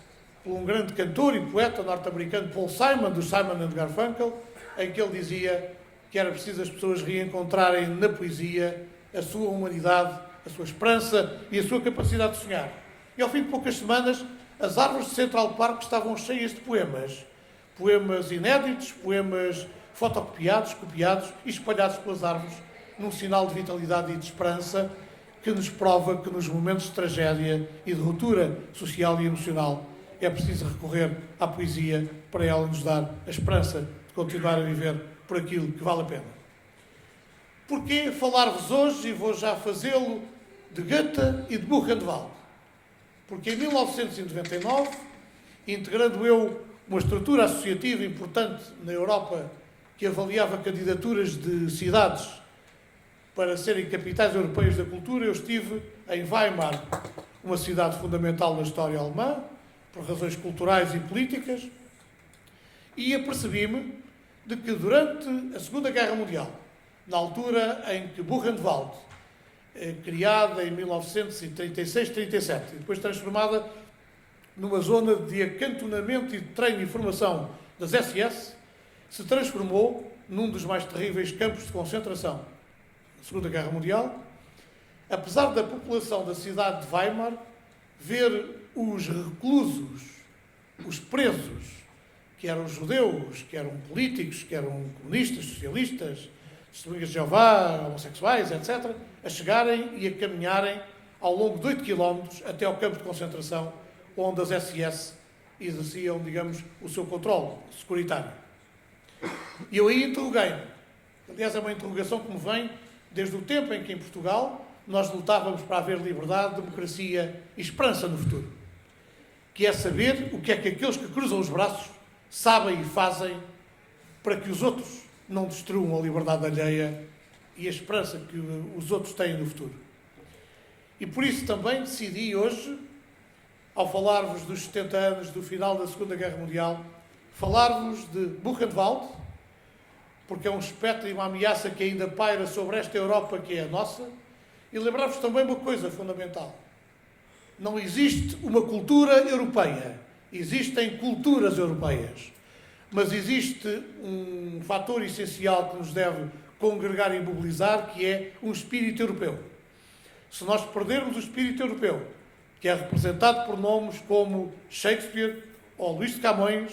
por um grande cantor e poeta norte-americano, Paul Simon, do Simon & Garfunkel, em que ele dizia que era preciso as pessoas reencontrarem na poesia a sua humanidade, a sua esperança e a sua capacidade de sonhar. E ao fim de poucas semanas, as árvores de Central Park estavam cheias de poemas. Poemas inéditos, poemas fotocopiados, copiados e espalhados pelas árvores, num sinal de vitalidade e de esperança que nos prova que nos momentos de tragédia e de ruptura social e emocional é preciso recorrer à poesia para ela nos dar a esperança de continuar a viver por aquilo que vale a pena. Porquê falar-vos hoje, e vou já fazê-lo, de Goethe e de Buchenwald? Porque em 1999, integrando eu uma estrutura associativa importante na Europa que avaliava candidaturas de cidades para serem capitais europeias da cultura, eu estive em Weimar, uma cidade fundamental na história alemã, por razões culturais e políticas, e apercebi-me de que durante a Segunda Guerra Mundial, na altura em que Buchenwald, criada em 1936-37, e depois transformada numa zona de acantonamento e de treino e formação das SS, se transformou num dos mais terríveis campos de concentração da Segunda Guerra Mundial, apesar da população da cidade de Weimar ver os reclusos, os presos, que eram judeus, que eram políticos, que eram comunistas, socialistas, testemunhas de Jeová, homossexuais, etc., a chegarem e a caminharem ao longo de 8 km até ao campo de concentração, onde as SS exerciam, digamos, o seu controle securitário. E eu aí interroguei-me. Aliás, é uma interrogação que me vem desde o tempo em que, em Portugal, nós lutávamos para haver liberdade, democracia e esperança no futuro. Que é saber o que é que aqueles que cruzam os braços sabem e fazem para que os outros não destruam a liberdade alheia e a esperança que os outros têm no futuro. E por isso também decidi hoje, ao falar-vos dos 70 anos do final da Segunda Guerra Mundial, falar-vos de Buchenwald, porque é um espectro e uma ameaça que ainda paira sobre esta Europa que é a nossa, e lembrar-vos também uma coisa fundamental. Não existe uma cultura europeia, existem culturas europeias. Mas existe um fator essencial que nos deve congregar e mobilizar, que é um espírito europeu. Se nós perdermos o espírito europeu, que é representado por nomes como Shakespeare ou Luís de Camões,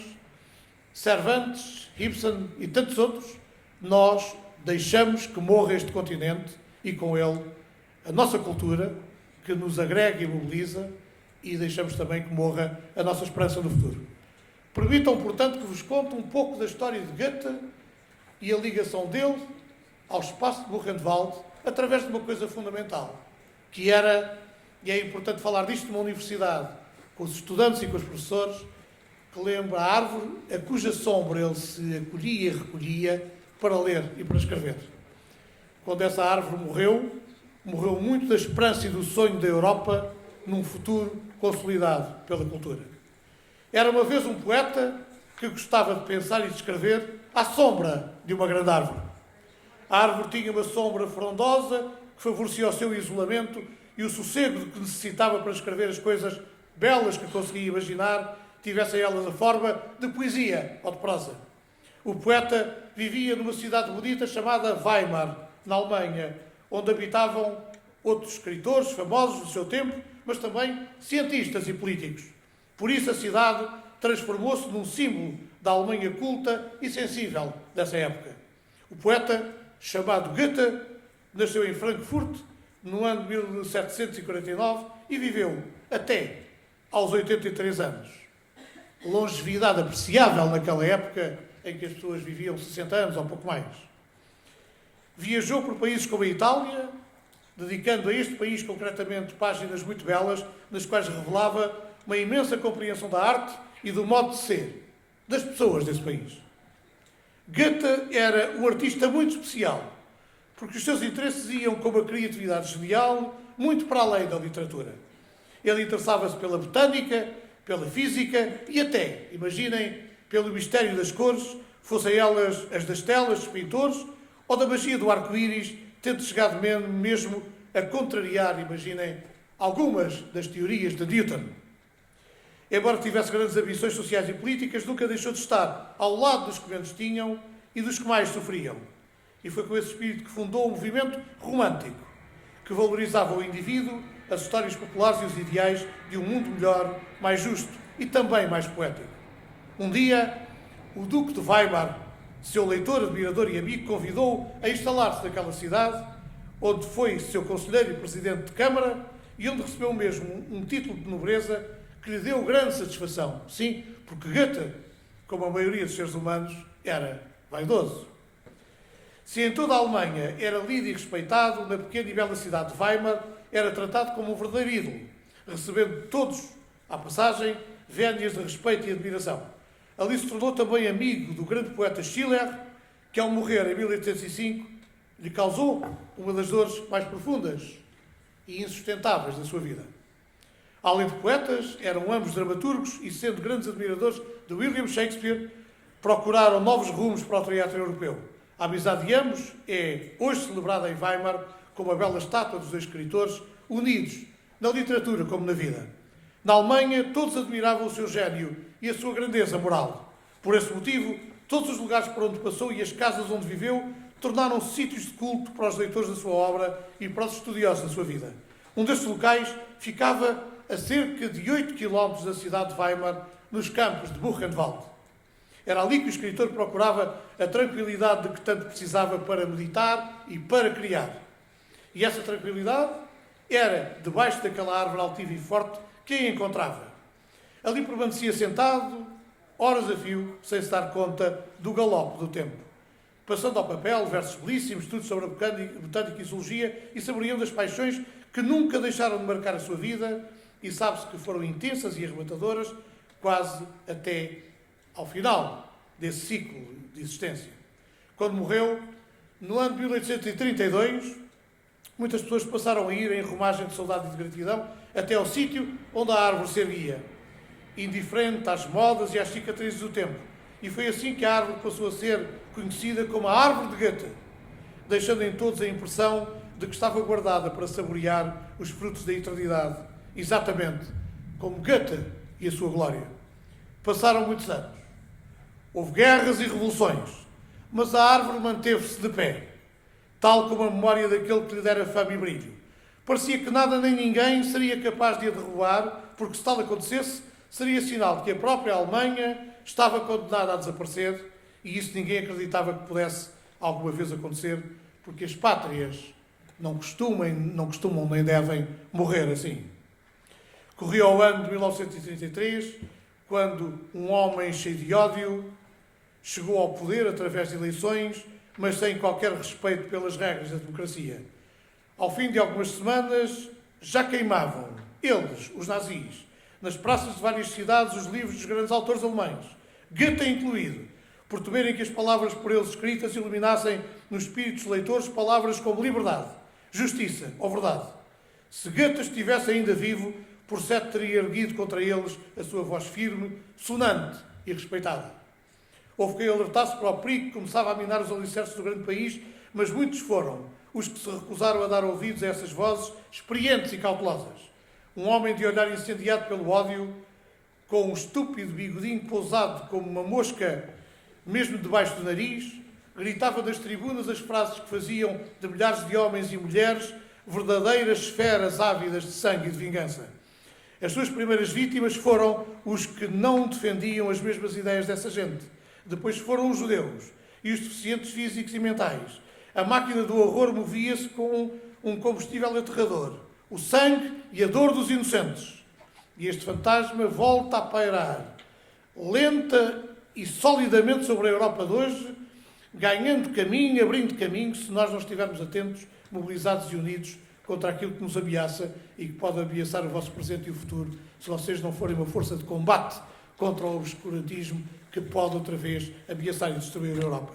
Cervantes, Ibsen e tantos outros, nós deixamos que morra este continente e com ele a nossa cultura, que nos agrega e mobiliza, e deixamos também que morra a nossa esperança no futuro. Permitam, portanto, que vos conte um pouco da história de Goethe e a ligação dele ao espaço de Buchenwald através de uma coisa fundamental, que era, e é importante falar disto numa universidade, com os estudantes e com os professores, que lembra a árvore a cuja sombra ele se acolhia e recolhia para ler e para escrever. Quando essa árvore morreu, morreu muito da esperança e do sonho da Europa num futuro consolidado pela cultura. Era uma vez um poeta que gostava de pensar e de escrever à sombra de uma grande árvore. A árvore tinha uma sombra frondosa que favorecia o seu isolamento e o sossego de que necessitava para escrever as coisas belas que conseguia imaginar, tivessem elas a forma de poesia ou de prosa. O poeta vivia numa cidade bonita chamada Weimar, na Alemanha, onde habitavam outros escritores famosos do seu tempo, mas também cientistas e políticos. Por isso a cidade transformou-se num símbolo da Alemanha culta e sensível dessa época. O poeta, chamado Goethe, nasceu em Frankfurt no ano de 1749 e viveu até aos 83 anos. Longevidade apreciável naquela época em que as pessoas viviam 60 anos ou pouco mais. Viajou por países como a Itália, dedicando a este país concretamente páginas muito belas, nas quais revelava uma imensa compreensão da arte e do modo de ser das pessoas desse país. Goethe era um artista muito especial, porque os seus interesses iam com uma criatividade genial muito para além da literatura. Ele interessava-se pela botânica, pela física e até, imaginem, pelo mistério das cores, fossem elas as das telas dos pintores ou da magia do arco-íris, tendo chegado mesmo a contrariar, imaginem, algumas das teorias de Newton. Embora tivesse grandes ambições sociais e políticas, nunca deixou de estar ao lado dos que menos tinham e dos que mais sofriam. E foi com esse espírito que fundou um movimento romântico, que valorizava o indivíduo, as histórias populares e os ideais de um mundo melhor, mais justo e também mais poético. Um dia, o Duque de Weimar, seu leitor, admirador e amigo, convidou-o a instalar-se naquela cidade, onde foi seu conselheiro e presidente de Câmara e onde recebeu mesmo um título de nobreza que lhe deu grande satisfação. Sim, porque Goethe, como a maioria dos seres humanos, era vaidoso. Se em toda a Alemanha era lido e respeitado, na pequena e bela cidade de Weimar era tratado como um verdadeiro ídolo, recebendo de todos, à passagem, vénias de respeito e admiração. Ali se tornou também amigo do grande poeta Schiller, que ao morrer em 1805 lhe causou uma das dores mais profundas e insustentáveis da sua vida. Além de poetas, eram ambos dramaturgos e, sendo grandes admiradores de William Shakespeare, procuraram novos rumos para o teatro europeu. A amizade de ambos é hoje celebrada em Weimar como a bela estátua dos dois escritores, unidos na literatura como na vida. Na Alemanha, todos admiravam o seu gênio e a sua grandeza moral. Por esse motivo, todos os lugares por onde passou e as casas onde viveu tornaram-se sítios de culto para os leitores da sua obra e para os estudiosos da sua vida. Um destes locais ficava a cerca de 8 km da cidade de Weimar, nos campos de Buchenwald. Era ali que o escritor procurava a tranquilidade de que tanto precisava para meditar e para criar. E essa tranquilidade era debaixo daquela árvore altiva e forte que a encontrava. Ali permanecia sentado, horas a fio, sem se dar conta do galope do tempo. Passando ao papel versos belíssimos, estudos sobre a botânica e zoologia e saboreando as paixões que nunca deixaram de marcar a sua vida e sabe-se que foram intensas e arrebatadoras quase até ao final desse ciclo de existência. Quando morreu, no ano de 1832, muitas pessoas passaram a ir em romagem de saudade e de gratidão até ao sítio onde a árvore se erguia, indiferente às modas e às cicatrizes do tempo. E foi assim que a árvore passou a ser conhecida como a árvore de Goethe, deixando em todos a impressão de que estava guardada para saborear os frutos da eternidade, exatamente como Goethe e a sua glória. Passaram muitos anos. Houve guerras e revoluções, mas a árvore manteve-se de pé, tal como a memória daquele que lhe dera fama e brilho. Parecia que nada nem ninguém seria capaz de a derrubar, porque se tal acontecesse, seria sinal de que a própria Alemanha estava condenada a desaparecer, e isso ninguém acreditava que pudesse alguma vez acontecer, porque as pátrias não costumam nem devem morrer assim. Corria o ano de 1933, quando um homem cheio de ódio chegou ao poder através de eleições, mas sem qualquer respeito pelas regras da democracia. Ao fim de algumas semanas, já queimavam, eles, os nazis, nas praças de várias cidades, os livros dos grandes autores alemães, Goethe incluído, por temerem que as palavras por eles escritas iluminassem nos espíritos dos leitores palavras como liberdade, justiça ou verdade. Se Goethe estivesse ainda vivo, por certo teria erguido contra eles a sua voz firme, sonante e respeitada. Houve quem alertasse para o perigo que começava a minar os alicerces do grande país, mas muitos foram os que se recusaram a dar ouvidos a essas vozes experientes e cautelosas. Um homem de olhar incendiado pelo ódio, com um estúpido bigodinho pousado como uma mosca, mesmo debaixo do nariz, gritava das tribunas as frases que faziam de milhares de homens e mulheres verdadeiras esferas ávidas de sangue e de vingança. As suas primeiras vítimas foram os que não defendiam as mesmas ideias dessa gente. Depois foram os judeus e os deficientes físicos e mentais. A máquina do horror movia-se com um combustível aterrador, o sangue e a dor dos inocentes. E este fantasma volta a pairar, lenta e solidamente sobre a Europa de hoje, ganhando caminho, abrindo caminho, se nós não estivermos atentos, mobilizados e unidos contra aquilo que nos ameaça e que pode ameaçar o vosso presente e o futuro, se vocês não forem uma força de combate contra o obscurantismo que pode outra vez ameaçar e destruir a Europa.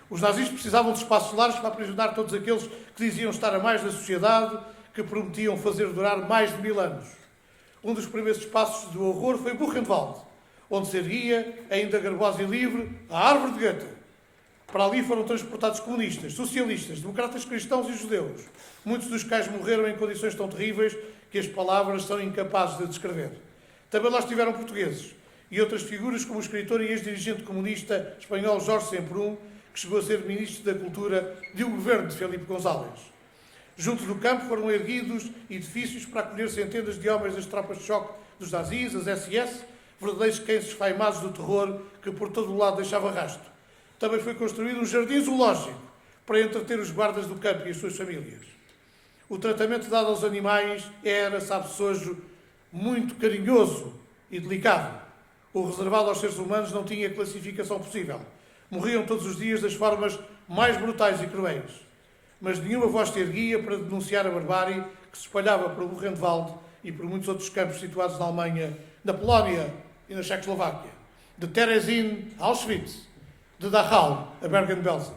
Os nazis precisavam de espaços largos para aprisionar todos aqueles que diziam estar a mais da sociedade, que prometiam fazer durar mais de 1000 anos. Um dos primeiros espaços do horror foi Buchenwald, onde se erguia, ainda garbosa e livre, a árvore de Goethe. Para ali foram transportados comunistas, socialistas, democratas cristãos e judeus, muitos dos quais morreram em condições tão terríveis que as palavras são incapazes de descrever. Também lá estiveram portugueses e outras figuras como o escritor e ex-dirigente comunista espanhol Jorge Semprún, que chegou a ser ministro da Cultura de um governo de Felipe González. Junto do campo foram erguidos edifícios para acolher centenas de homens das tropas de choque dos nazis, as SS, verdadeiros cães esfaimados do terror que por todo o lado deixava rastro. Também foi construído um jardim zoológico para entreter os guardas do campo e as suas famílias. O tratamento dado aos animais era, sabe-se hoje, muito carinhoso e delicado. O reservado aos seres humanos não tinha classificação possível. Morriam todos os dias das formas mais brutais e cruéis. Mas nenhuma voz se erguia para denunciar a barbárie que se espalhava por Buchenwald e por muitos outros campos situados na Alemanha, na Polónia e na Checoslováquia, de Terezin a Auschwitz, de Dachau a Bergen-Belsen.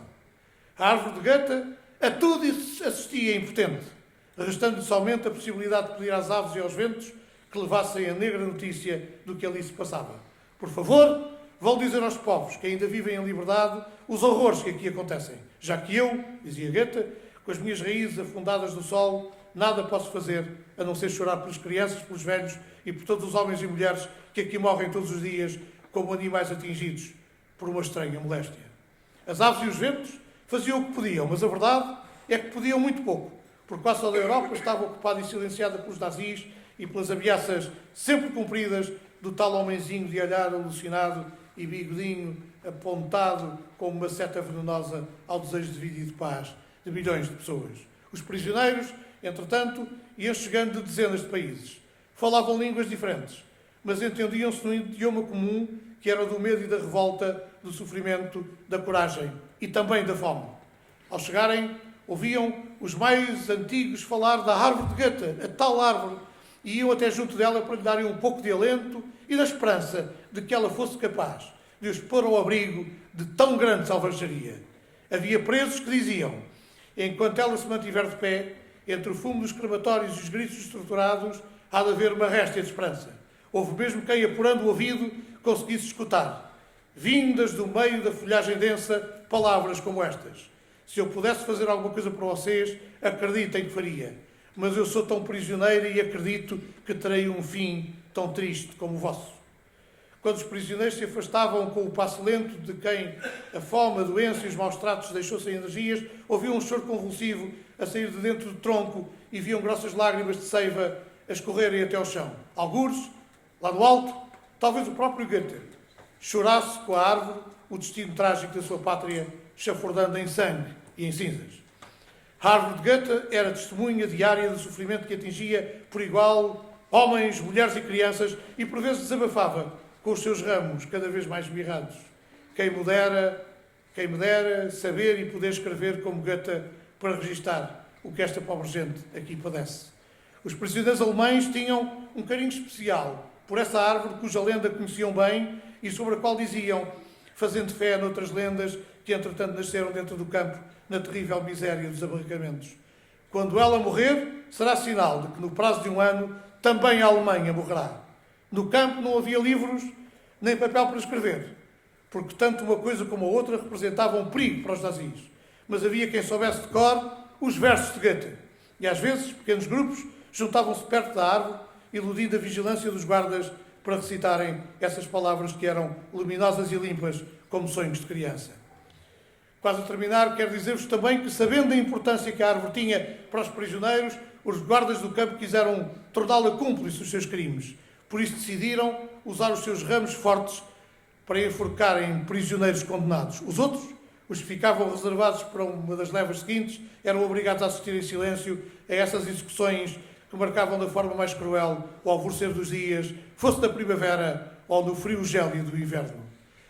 A árvore de Goethe a tudo assistia impotente, restando somente a possibilidade de pedir às aves e aos ventos que levassem a negra notícia do que ali se passava. Por favor, vão dizer aos povos que ainda vivem em liberdade os horrores que aqui acontecem, já que eu, dizia Goethe, com as minhas raízes afundadas no solo, nada posso fazer a não ser chorar pelas crianças, pelos velhos e por todos os homens e mulheres que aqui morrem todos os dias como animais atingidos por uma estranha moléstia. As aves e os ventos faziam o que podiam, mas a verdade é que podiam muito pouco, porque quase toda a Europa estava ocupada e silenciada pelos nazis e pelas ameaças sempre cumpridas do tal homenzinho de olhar alucinado e bigodinho apontado como uma seta venenosa ao desejo de vida e de paz de milhões de pessoas. Os prisioneiros, entretanto, iam chegando de dezenas de países. Falavam línguas diferentes, mas entendiam-se num idioma comum que era o do medo e da revolta, do sofrimento, da coragem e também da fome. Ao chegarem, ouviam os mais antigos falar da árvore de Goethe, a tal árvore, e iam até junto dela para lhe darem um pouco de alento e da esperança de que ela fosse capaz de os pôr ao abrigo de tão grande salvajaria. Havia presos que diziam: enquanto ela se mantiver de pé, entre o fumo dos crematórios e os gritos dos torturados, há de haver uma réstia de esperança. Houve mesmo quem, apurando o ouvido, conseguisse escutar, vindas do meio da folhagem densa, palavras como estas: se eu pudesse fazer alguma coisa para vocês, acreditem que faria. Mas eu sou tão prisioneiro e acredito que terei um fim tão triste como o vosso. Quando os prisioneiros se afastavam com o passo lento de quem a fome, a doença e os maus tratos deixou sem energias, ouviam um choro convulsivo a sair de dentro do tronco e viam grossas lágrimas de seiva a escorrerem até ao chão. Algures, lá do alto, talvez o próprio Goethe, chorasse com a árvore o destino trágico da sua pátria, chafurdando em sangue e em cinzas. A árvore de Goethe era testemunha diária do sofrimento que atingia por igual homens, mulheres e crianças e por vezes desabafava com os seus ramos cada vez mais mirrados. Quem me dera saber e poder escrever como Goethe para registar o que esta pobre gente aqui padece. Os prisioneiros alemães tinham um carinho especial por essa árvore cuja lenda conheciam bem e sobre a qual diziam, fazendo fé noutras lendas que entretanto nasceram dentro do campo na terrível miséria dos abarracamentos. Quando ela morrer, será sinal de que no prazo de um ano também a Alemanha morrerá. No campo não havia livros nem papel para escrever, porque tanto uma coisa como a outra representavam um perigo para os nazis. Mas havia quem soubesse de cor os versos de Goethe. E às vezes, pequenos grupos juntavam-se perto da árvore, iludindo a vigilância dos guardas para recitarem essas palavras que eram luminosas e limpas como sonhos de criança. Quase a terminar, quero dizer-vos também que, sabendo a importância que a árvore tinha para os prisioneiros, os guardas do campo quiseram torná-la cúmplice dos seus crimes. Por isso decidiram usar os seus ramos fortes para enforcarem prisioneiros condenados. Os outros, os que ficavam reservados para uma das levas seguintes, eram obrigados a assistir em silêncio a essas execuções que marcavam da forma mais cruel o alvorecer dos dias, fosse da primavera ou no frio gélido do inverno.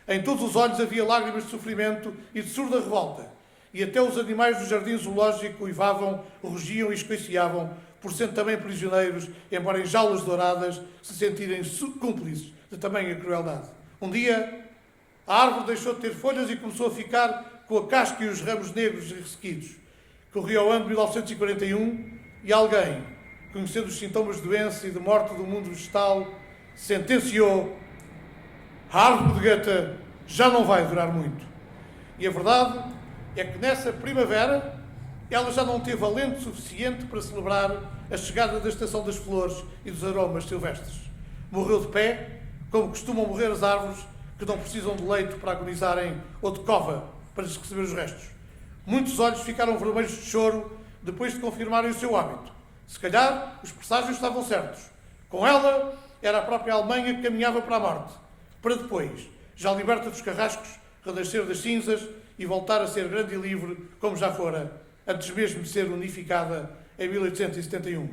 Em todos os olhos havia lágrimas de sofrimento e de surda revolta, e até os animais do jardim zoológico uivavam, rugiam e escoiciavam, por sendo também prisioneiros, embora em jaulas douradas, se sentirem cúmplices de tamanha crueldade. Um dia, a árvore deixou de ter folhas e começou a ficar com a casca e os ramos negros e ressequidos. Corria o ano de 1941 e alguém, conhecendo os sintomas de doença e de morte do mundo vegetal, sentenciou: a árvore de Goethe já não vai durar muito. E a verdade é que nessa primavera ela já não teve alento suficiente para celebrar a chegada da estação das flores e dos aromas silvestres. Morreu de pé, como costumam morrer as árvores que não precisam de leito para agonizarem ou de cova para lhes receber os restos. Muitos olhos ficaram vermelhos de choro depois de confirmarem o seu hábito. Se calhar, os presságios estavam certos. Com ela, era a própria Alemanha que caminhava para a morte, para depois, já liberta dos carrascos, renascer das cinzas e voltar a ser grande e livre, como já fora, antes mesmo de ser unificada em 1871.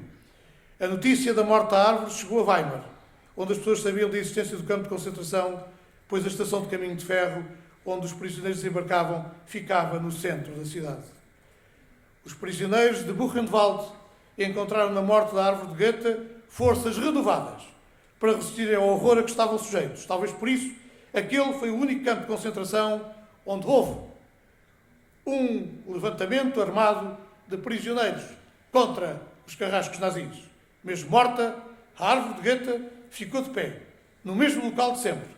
A notícia da morte da árvore chegou a Weimar, onde as pessoas sabiam da existência do campo de concentração, pois a estação de caminho de ferro, onde os prisioneiros desembarcavam, ficava no centro da cidade. Os prisioneiros de Buchenwald encontraram na morte da árvore de Goethe forças renovadas para resistirem ao horror a que estavam sujeitos. Talvez por isso, aquele foi o único campo de concentração onde houve um levantamento armado de prisioneiros contra os carrascos nazis. Mesmo morta, a árvore de Goethe ficou de pé, no mesmo local de sempre,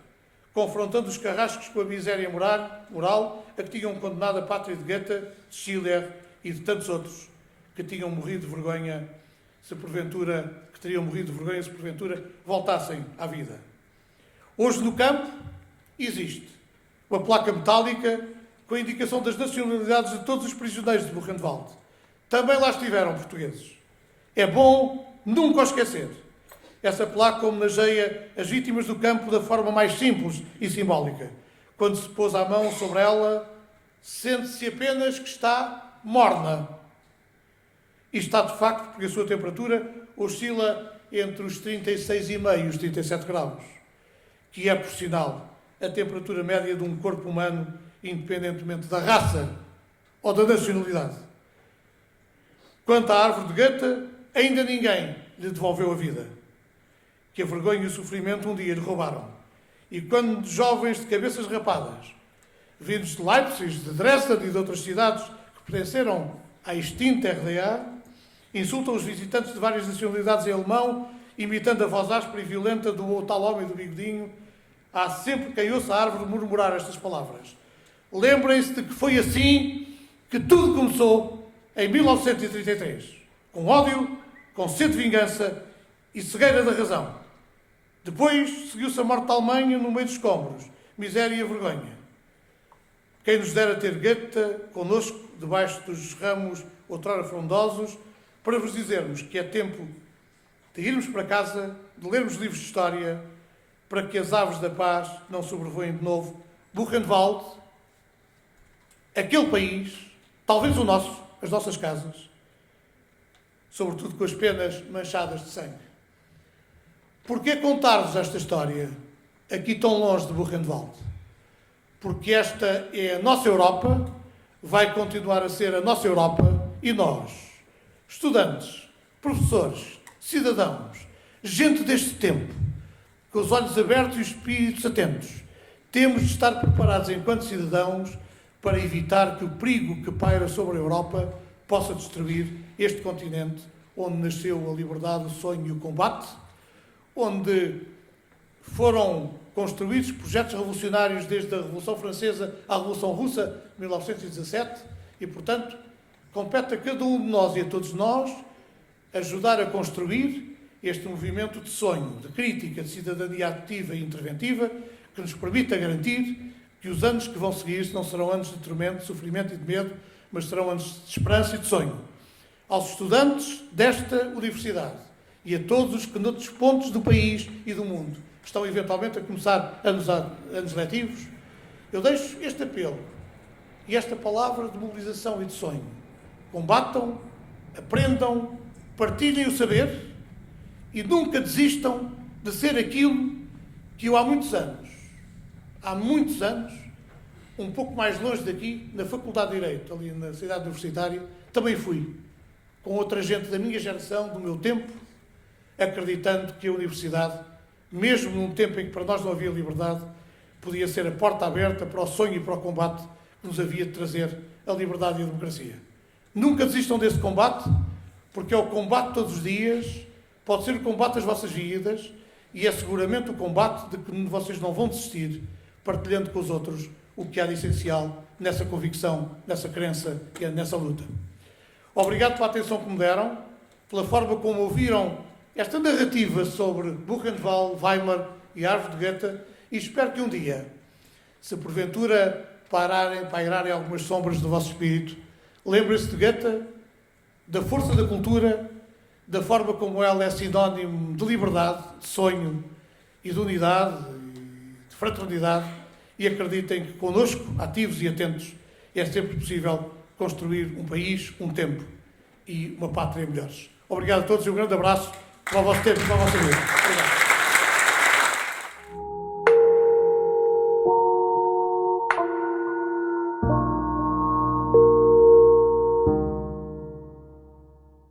confrontando os carrascos com a miséria moral a que tinham condenado a pátria de Goethe, de Schiller e de tantos outros que tinham morrido de vergonha se porventura, que teriam morrido de vergonha se porventura voltassem à vida. Hoje no campo existe uma placa metálica com a indicação das nacionalidades de todos os prisioneiros de Buchenwald. Também lá estiveram portugueses. É bom nunca o esquecer. Essa placa homenageia as vítimas do campo da forma mais simples e simbólica. Quando se pôs a mão sobre ela, sente-se apenas que está morna. E está de facto, porque a sua temperatura oscila entre os 36,5 e os 37 graus, que é, por sinal, a temperatura média de um corpo humano, independentemente da raça ou da nacionalidade. Quanto à árvore de Goethe, ainda ninguém lhe devolveu a vida, que a vergonha e o sofrimento um dia lhe roubaram. E quando jovens de cabeças rapadas, vindos de Leipzig, de Dresden e de outras cidades que pertenceram à extinta RDA, insultam os visitantes de várias nacionalidades em alemão, imitando a voz áspera e violenta do tal homem do bigodinho, há sempre quem ouça a árvore murmurar estas palavras. Lembrem-se de que foi assim que tudo começou em 1933, com ódio, com sede de vingança e cegueira da razão. Depois seguiu-se a morte da Alemanha no meio dos escombros, miséria e vergonha. Quem nos dera ter Goethe connosco, debaixo dos ramos outrora frondosos, para vos dizermos que é tempo de irmos para casa, de lermos livros de história, para que as aves da paz não sobrevoem de novo Buchenwald, aquele país, talvez o nosso, as nossas casas, sobretudo com as penas manchadas de sangue. Porquê contar-vos esta história aqui tão longe de Buchenwald? Porque esta é a nossa Europa, vai continuar a ser a nossa Europa, e nós, estudantes, professores, cidadãos, gente deste tempo, com os olhos abertos e os espíritos atentos, temos de estar preparados enquanto cidadãos para evitar que o perigo que paira sobre a Europa possa destruir este continente onde nasceu a liberdade, o sonho e o combate, onde foram construídos projetos revolucionários desde a Revolução Francesa à Revolução Russa, 1917, e, portanto, compete a cada um de nós e a todos nós ajudar a construir este movimento de sonho, de crítica, de cidadania ativa e interventiva, que nos permita garantir que os anos que vão seguir não serão anos de tormento, de sofrimento e de medo, mas serão anos de esperança e de sonho. Aos estudantes desta universidade e a todos os que, noutros pontos do país e do mundo, estão eventualmente a começar anos letivos, eu deixo este apelo e esta palavra de mobilização e de sonho. Combatam, aprendam, partilhem o saber e nunca desistam de ser aquilo que eu há muitos anos, um pouco mais longe daqui, na Faculdade de Direito, ali na cidade universitária, também fui, com outra gente da minha geração, do meu tempo, acreditando que a universidade, mesmo num tempo em que para nós não havia liberdade, podia ser a porta aberta para o sonho e para o combate que nos havia de trazer a liberdade e a democracia. Nunca desistam desse combate, porque é o combate todos os dias, pode ser o combate das vossas vidas, e é seguramente o combate de que vocês não vão desistir, partilhando com os outros o que há de essencial nessa convicção, nessa crença e nessa luta. Obrigado pela atenção que me deram, pela forma como ouviram esta narrativa sobre Buchenwald, Weimar e a árvore de Goethe, e espero que um dia, se porventura pairarem algumas sombras do vosso espírito, lembrem-se de Goethe, da força da cultura, da forma como ela é sinónimo de liberdade, de sonho e de unidade, de fraternidade, e acreditem que connosco, ativos e atentos, é sempre possível construir um país, um tempo e uma pátria melhores. Obrigado a todos e um grande abraço para o vosso tempo e para a vossa vida. Obrigado.